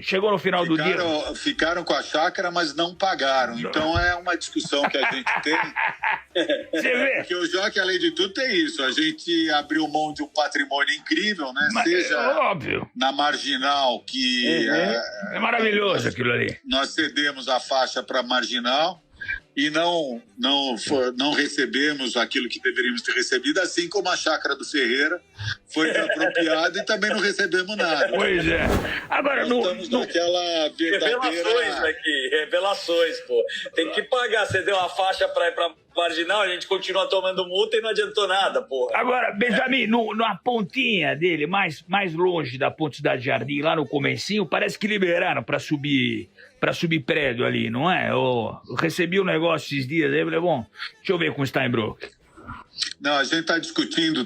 Chegou no final do dia... Ficaram com a chácara, mas não pagaram. Então é uma discussão que a gente tem. Você vê? Porque o jockey, além de tudo, tem isso. A gente abriu mão de um patrimônio incrível, né? Mas, seja óbvio. Na Marginal, que... É maravilhoso aquilo ali. Nós cedemos a faixa para Marginal e não recebemos aquilo que deveríamos ter recebido, assim como a chácara do Ferreira foi apropriada e também não recebemos nada. Pois é. Agora, estamos naquela verdadeira... Revelações, pô. Tem que pagar. Você deu a faixa para ir para Marginal, a gente continua tomando multa e não adiantou nada, porra. Agora, Benjamin, na pontinha dele, mais longe da Ponte Cidade Jardim, lá no comecinho, parece que liberaram para subir prédio ali, não é? Eu recebi um negócio esses dias aí, eu falei, bom, deixa eu ver com o Steinbruch. Não, a gente está discutindo,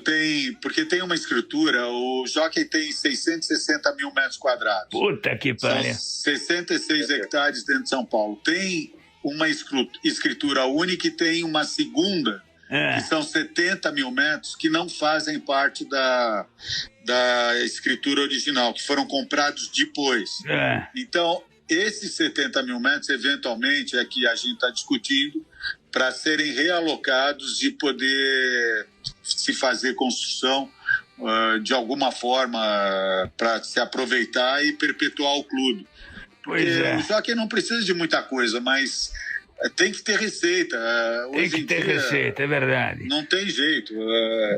porque tem uma escritura, o jockey tem 660 mil metros quadrados. Puta que pariu. São 66 hectares dentro de São Paulo. Tem uma escritura única e tem uma segunda, que são 70 mil metros, que não fazem parte da escritura original, que foram comprados depois. Então, esses 70 mil metros, eventualmente, é que a gente está discutindo para serem realocados e poder se fazer construção de alguma forma para se aproveitar e perpetuar o clube. Porque o jockey não precisa de muita coisa, mas tem que ter receita. Tem que ter receita, é verdade. Não tem jeito.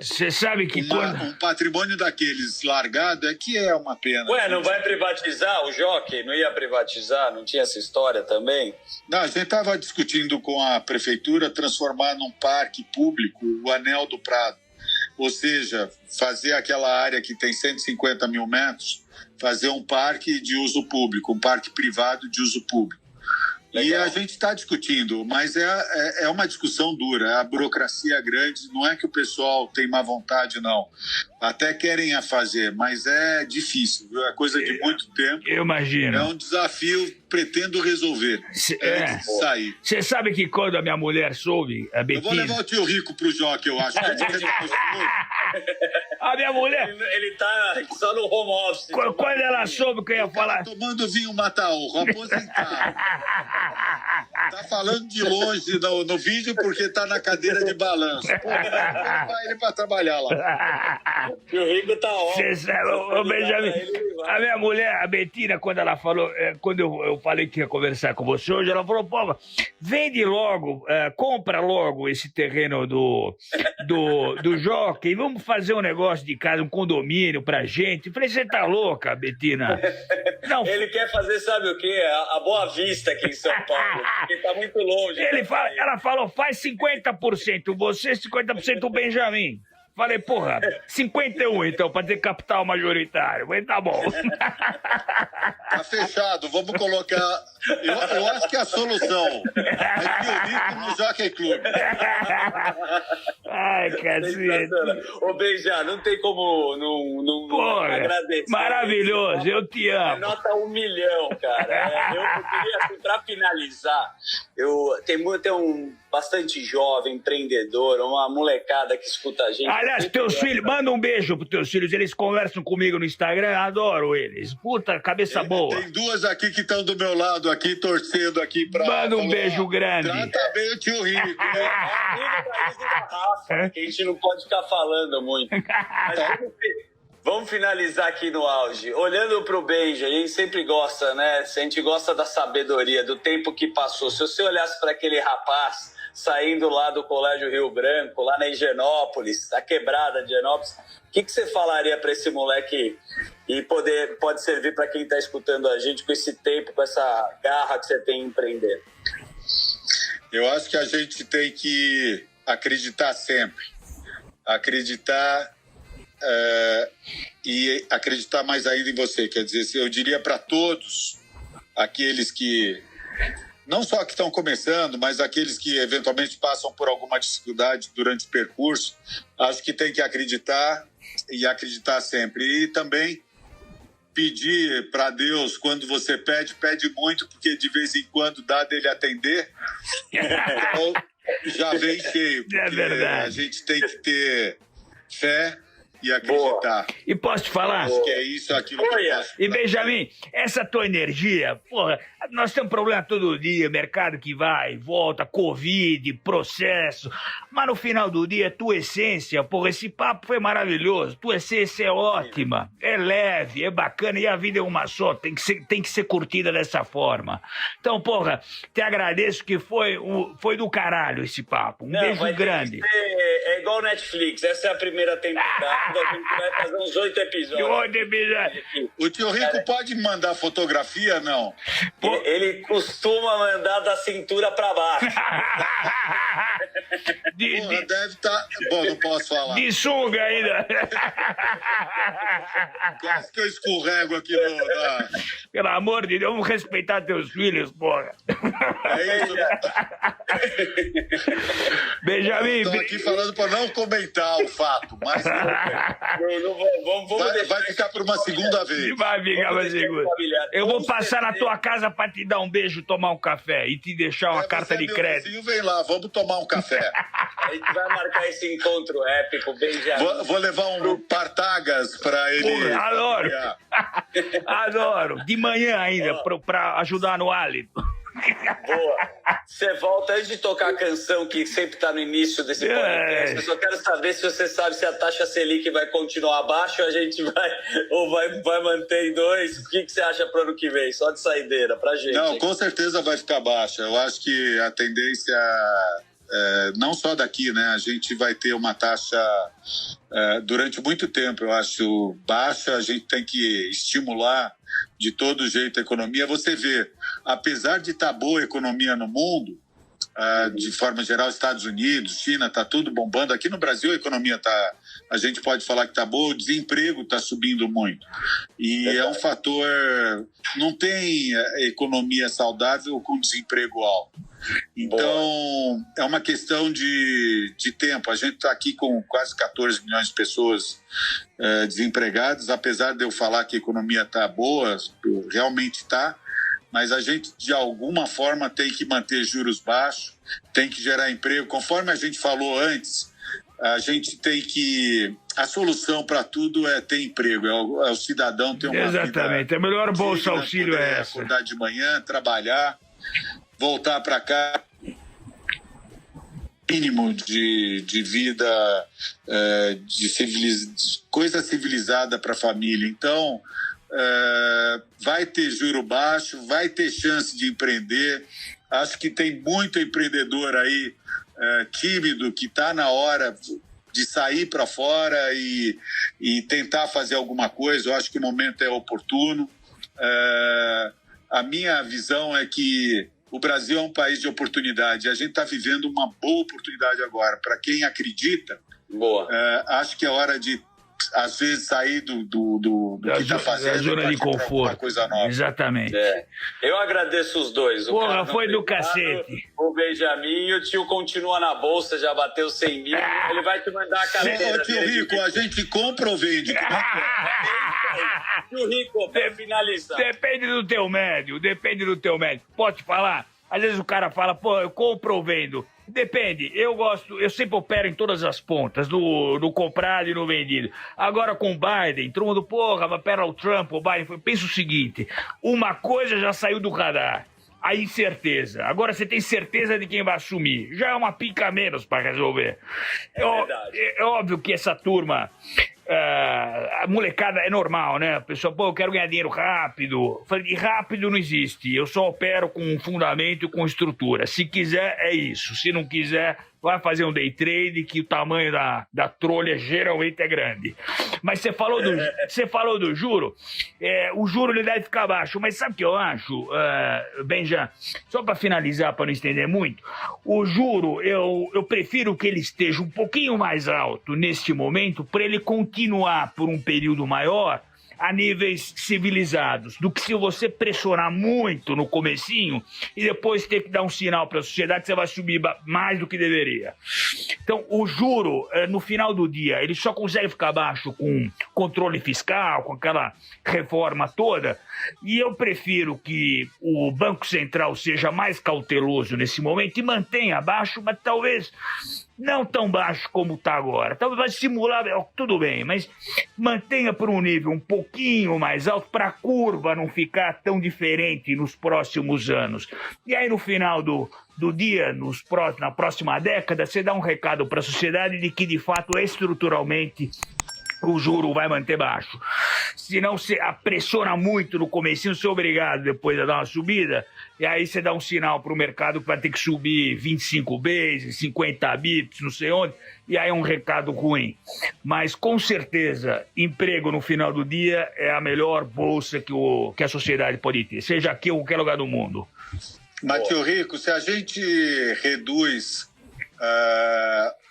Você sabe que um patrimônio daqueles largado é uma pena. Ué, não vai privatizar o jockey? Não ia privatizar? Não tinha essa história também? Não, a gente estava discutindo com a prefeitura transformar num parque público o Anel do Prado. Ou seja, fazer aquela área que tem 150 mil metros, fazer um parque de uso público, um parque privado de uso público. Legal. E a gente está discutindo, mas é uma discussão dura, a burocracia é grande, não é que o pessoal tem má vontade, não. Até querem a fazer, mas é difícil, viu? É coisa de muito tempo. Eu imagino. É um desafio, pretendo resolver antes de sair. Você sabe que quando a minha mulher soube, a Betinha... Eu vou levar o tio Rico pro jockey, eu acho. A minha mulher... Ele tá só no home office. Quando ela soube que eu ia falar... Tomando vinho Mataurro, aposentado. Tá falando de longe no vídeo porque tá na cadeira de balanço. Pô, vai ele pra trabalhar lá. E o Rico tá ótimo. Ô, Benjamin, a minha mulher, a Betina, quando ela falou, quando eu falei que ia conversar com você hoje, ela falou, pô, vende logo, compra logo esse terreno do Jockey, vamos fazer um negócio de casa, um condomínio pra gente. Eu falei, você tá louca, Betina? Não. Ele quer fazer, sabe o quê? A Boa Vista aqui em São Paulo, porque tá muito longe. Ela falou, faz 50% você, 50% o Benjamin. Falei, porra, 51 então, pra ter capital majoritário. Mas tá bom. Tá fechado, vamos colocar... Eu acho que a solução é que o Rico no Jockey Club. Ai, cacete. Ô, Benja, não tem como não agradecer. Maravilhoso, eu te amo. Nota 1 milhão, cara. Eu queria, assim, pra finalizar, tem bastante jovem, empreendedor, uma molecada que escuta a gente. Aliás, teus filhos, manda um beijo pros teus filhos, eles conversam comigo no Instagram, adoro eles. Puta, cabeça boa. Tem duas aqui que estão do meu lado, aqui, torcendo aqui pra... Manda um beijo grande. Trata bem o tio Rico, né? Rafa, que a gente não pode ficar falando muito. Mas vamos finalizar aqui no auge. Olhando pro Benja, a gente sempre gosta, né? A gente gosta da sabedoria, do tempo que passou. Se você olhasse para aquele rapaz saindo lá do Colégio Rio Branco, lá na Higienópolis, da quebrada de Higienópolis, o que você falaria para esse moleque e pode servir para quem está escutando a gente com esse tempo, com essa garra que você tem em empreender? Eu acho que a gente tem que acreditar sempre. Acreditar e acreditar mais ainda em você. Quer dizer, eu diria para todos aqueles que... não só que estão começando, mas aqueles que eventualmente passam por alguma dificuldade durante o percurso, acho que tem que acreditar e acreditar sempre. E também pedir para Deus, quando você pede muito, porque de vez em quando dá dele atender. Então, já vem cheio. É verdade. A gente tem que ter fé e acreditar. Boa. E posso te falar? Acho que é isso, aquilo que eu posso. E Benjamin, essa tua energia, porra, nós temos problema todo dia, mercado que vai e volta, Covid, processo, mas no final do dia, tua essência, porra, esse papo foi maravilhoso, tua essência é ótima, é leve, é bacana, e a vida é uma só, tem que ser curtida dessa forma. Então, porra, te agradeço que foi do caralho esse papo, beijo grande. É igual Netflix, essa é a primeira temporada. A gente vai fazer uns 8 episódios. O tio Rico pode mandar fotografia, não? Ele costuma mandar da cintura pra baixo. Porra, deve estar... Bom, não posso falar. De sunga ainda. Quase que eu escorrego aqui Pelo amor de Deus, vamos respeitar teus filhos, porra. É isso, né? Benjamin... Estou aqui falando para não comentar o fato, mas... Vai ficar por uma segunda vez. Vai ficar uma segunda. Eu vou passar na tua casa para te dar um beijo, tomar um café e te deixar uma carta de crédito. Vizinho, vem lá, vamos tomar um café. A gente vai marcar esse encontro épico, Benjamin. Vou levar um Partagas para ele. Porra, adoro. Adoro. De manhã ainda, para ajudar no hálito. Boa. Você volta antes de tocar a canção que sempre tá no início desse podcast. Eu só quero saber se você sabe se a taxa Selic vai continuar abaixo ou a gente vai manter em 2. O que você acha pro ano que vem? Só de saideira pra gente. Não, com certeza vai ficar baixa. Eu acho que a tendência, não só daqui, né? A gente vai ter uma taxa durante muito tempo, eu acho, baixa. A gente tem que estimular de todo jeito a economia. Você vê, apesar de estar boa a economia no mundo, de forma geral, Estados Unidos, China, está tudo bombando. Aqui no Brasil a economia está, a gente pode falar que está boa, o desemprego está subindo muito. E é um fator, não tem economia saudável com desemprego alto. Então, é uma questão de tempo. A gente está aqui com quase 14 milhões de pessoas desempregadas, apesar de eu falar que a economia está boa, realmente está, mas a gente, de alguma forma, tem que manter juros baixos, tem que gerar emprego. Conforme a gente falou antes, a gente tem que a solução para tudo é ter emprego, é o cidadão ter uma Exatamente, a melhor bolsa auxílio é essa. Acordar de manhã, trabalhar, voltar para cá, mínimo de vida, coisa civilizada para a família. Então, vai ter juro baixo, vai ter chance de empreender. Acho que tem muito empreendedor aí tímido que está na hora de sair para fora e tentar fazer alguma coisa. Eu acho que o momento é oportuno. A minha visão é que o Brasil é um país de oportunidade. A gente está vivendo uma boa oportunidade agora. Para quem acredita, acho que é hora de, às vezes, sair do que está fazendo. A zona de conforto. Uma coisa nova. Exatamente. Eu agradeço os dois. Porra, foi do cacete. O Benjamin, o tio continua na bolsa, já bateu 100 mil. Ele vai te mandar a carteira. Tio Rico, a gente compra ou vende? Tio Rico, para finalizar. Depende do teu médio. Pode falar? Às vezes o cara fala, pô, eu compro ou vendo. Depende, eu sempre opero em todas as pontas, no comprado e no vendido. Agora com o Biden, todo mundo, porra, mas pera o Trump, o Biden, pensa o seguinte, uma coisa já saiu do radar, a incerteza. Agora você tem certeza de quem vai assumir. Já é uma pica a menos para resolver. É óbvio que essa turma, a molecada é normal, né? A pessoa, pô, eu quero ganhar dinheiro rápido. Falei, rápido não existe. Eu só opero com fundamento e com estrutura. Se quiser, é isso. Se não quiser, vai fazer um day trade que o tamanho da trolha geralmente é grande. Mas você falou do juro. O juro ele deve ficar baixo. Mas sabe o que eu acho, Benja? Só para finalizar, para não estender muito, o juro, eu prefiro que ele esteja um pouquinho mais alto neste momento para ele continuar por um período maior a níveis civilizados, do que se você pressionar muito no comecinho e depois ter que dar um sinal para a sociedade que você vai subir mais do que deveria. Então, o juro, no final do dia, ele só consegue ficar baixo com controle fiscal, com aquela reforma toda, e eu prefiro que o Banco Central seja mais cauteloso nesse momento e mantenha baixo, mas talvez não tão baixo como está agora. Talvez vai simular, tudo bem, mas mantenha por um nível um pouquinho mais alto para a curva não ficar tão diferente nos próximos anos. E aí, no final do dia, na próxima década, você dá um recado para a sociedade de que, de fato, estruturalmente, o juro vai manter baixo. Se não você pressiona muito no comecinho, você é obrigado depois a dar uma subida, e aí você dá um sinal para o mercado que vai ter que subir 25 bases, 50 bips, não sei onde, e aí é um recado ruim. Mas, com certeza, emprego no final do dia é a melhor bolsa que a sociedade pode ter, seja aqui ou em qualquer lugar do mundo. Mas, tio Rico, se a gente reduz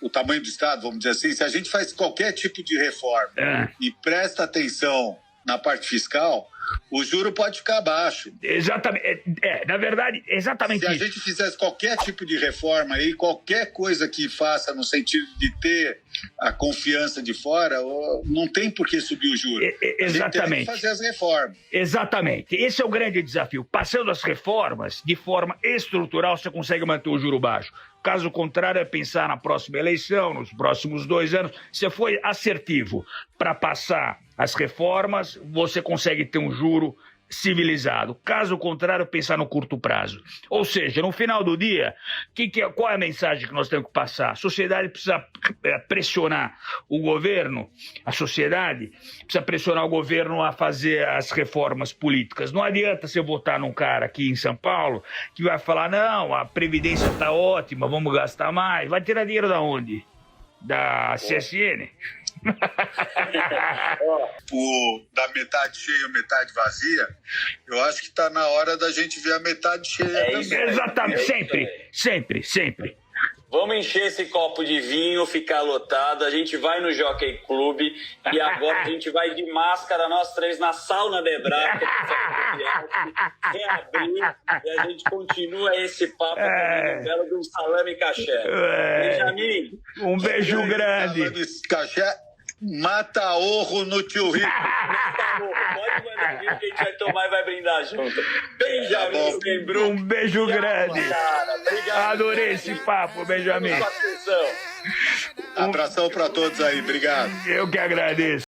o tamanho do Estado, vamos dizer assim, se a gente faz qualquer tipo de reforma e presta atenção na parte fiscal, o juro pode ficar baixo. Exatamente. Na verdade, exatamente isso. Se a gente fizesse qualquer tipo de reforma aí, qualquer coisa que faça no sentido de ter a confiança de fora, não tem por que subir o juro. Exatamente. A gente tem que fazer as reformas. Exatamente. Esse é o grande desafio. Passando as reformas, de forma estrutural, você consegue manter o juro baixo. Caso contrário, é pensar na próxima eleição, nos próximos 2 anos. Se foi assertivo para passar as reformas, você consegue ter um juro civilizado. Caso contrário, pensar no curto prazo. Ou seja, no final do dia, qual é a mensagem que nós temos que passar? A sociedade precisa pressionar o governo, a sociedade precisa pressionar o governo a fazer as reformas políticas. Não adianta você votar num cara aqui em São Paulo que vai falar, não, a Previdência está ótima, vamos gastar mais. Vai tirar dinheiro da onde? Da CSN? Da metade cheia, metade vazia, eu acho que está na hora da gente ver a metade cheia também. Exatamente, sempre. Vamos encher esse copo de vinho, ficar lotado, a gente vai no Jockey Club e agora a gente vai de máscara, nós 3, na sauna de Brata, reabrir, e a gente continua esse papo com belo de um salame caché. Benjamin, um beijo grande. Salame caché. Mata orro no tio Rico. Pode mandar. vinho que a gente vai tomar e vai brindar junto. Benjamin Lembrou. Um beijo grande. Obrigado. Adorei esse papo, Benjamin. Abração para todos aí, obrigado. Eu que agradeço.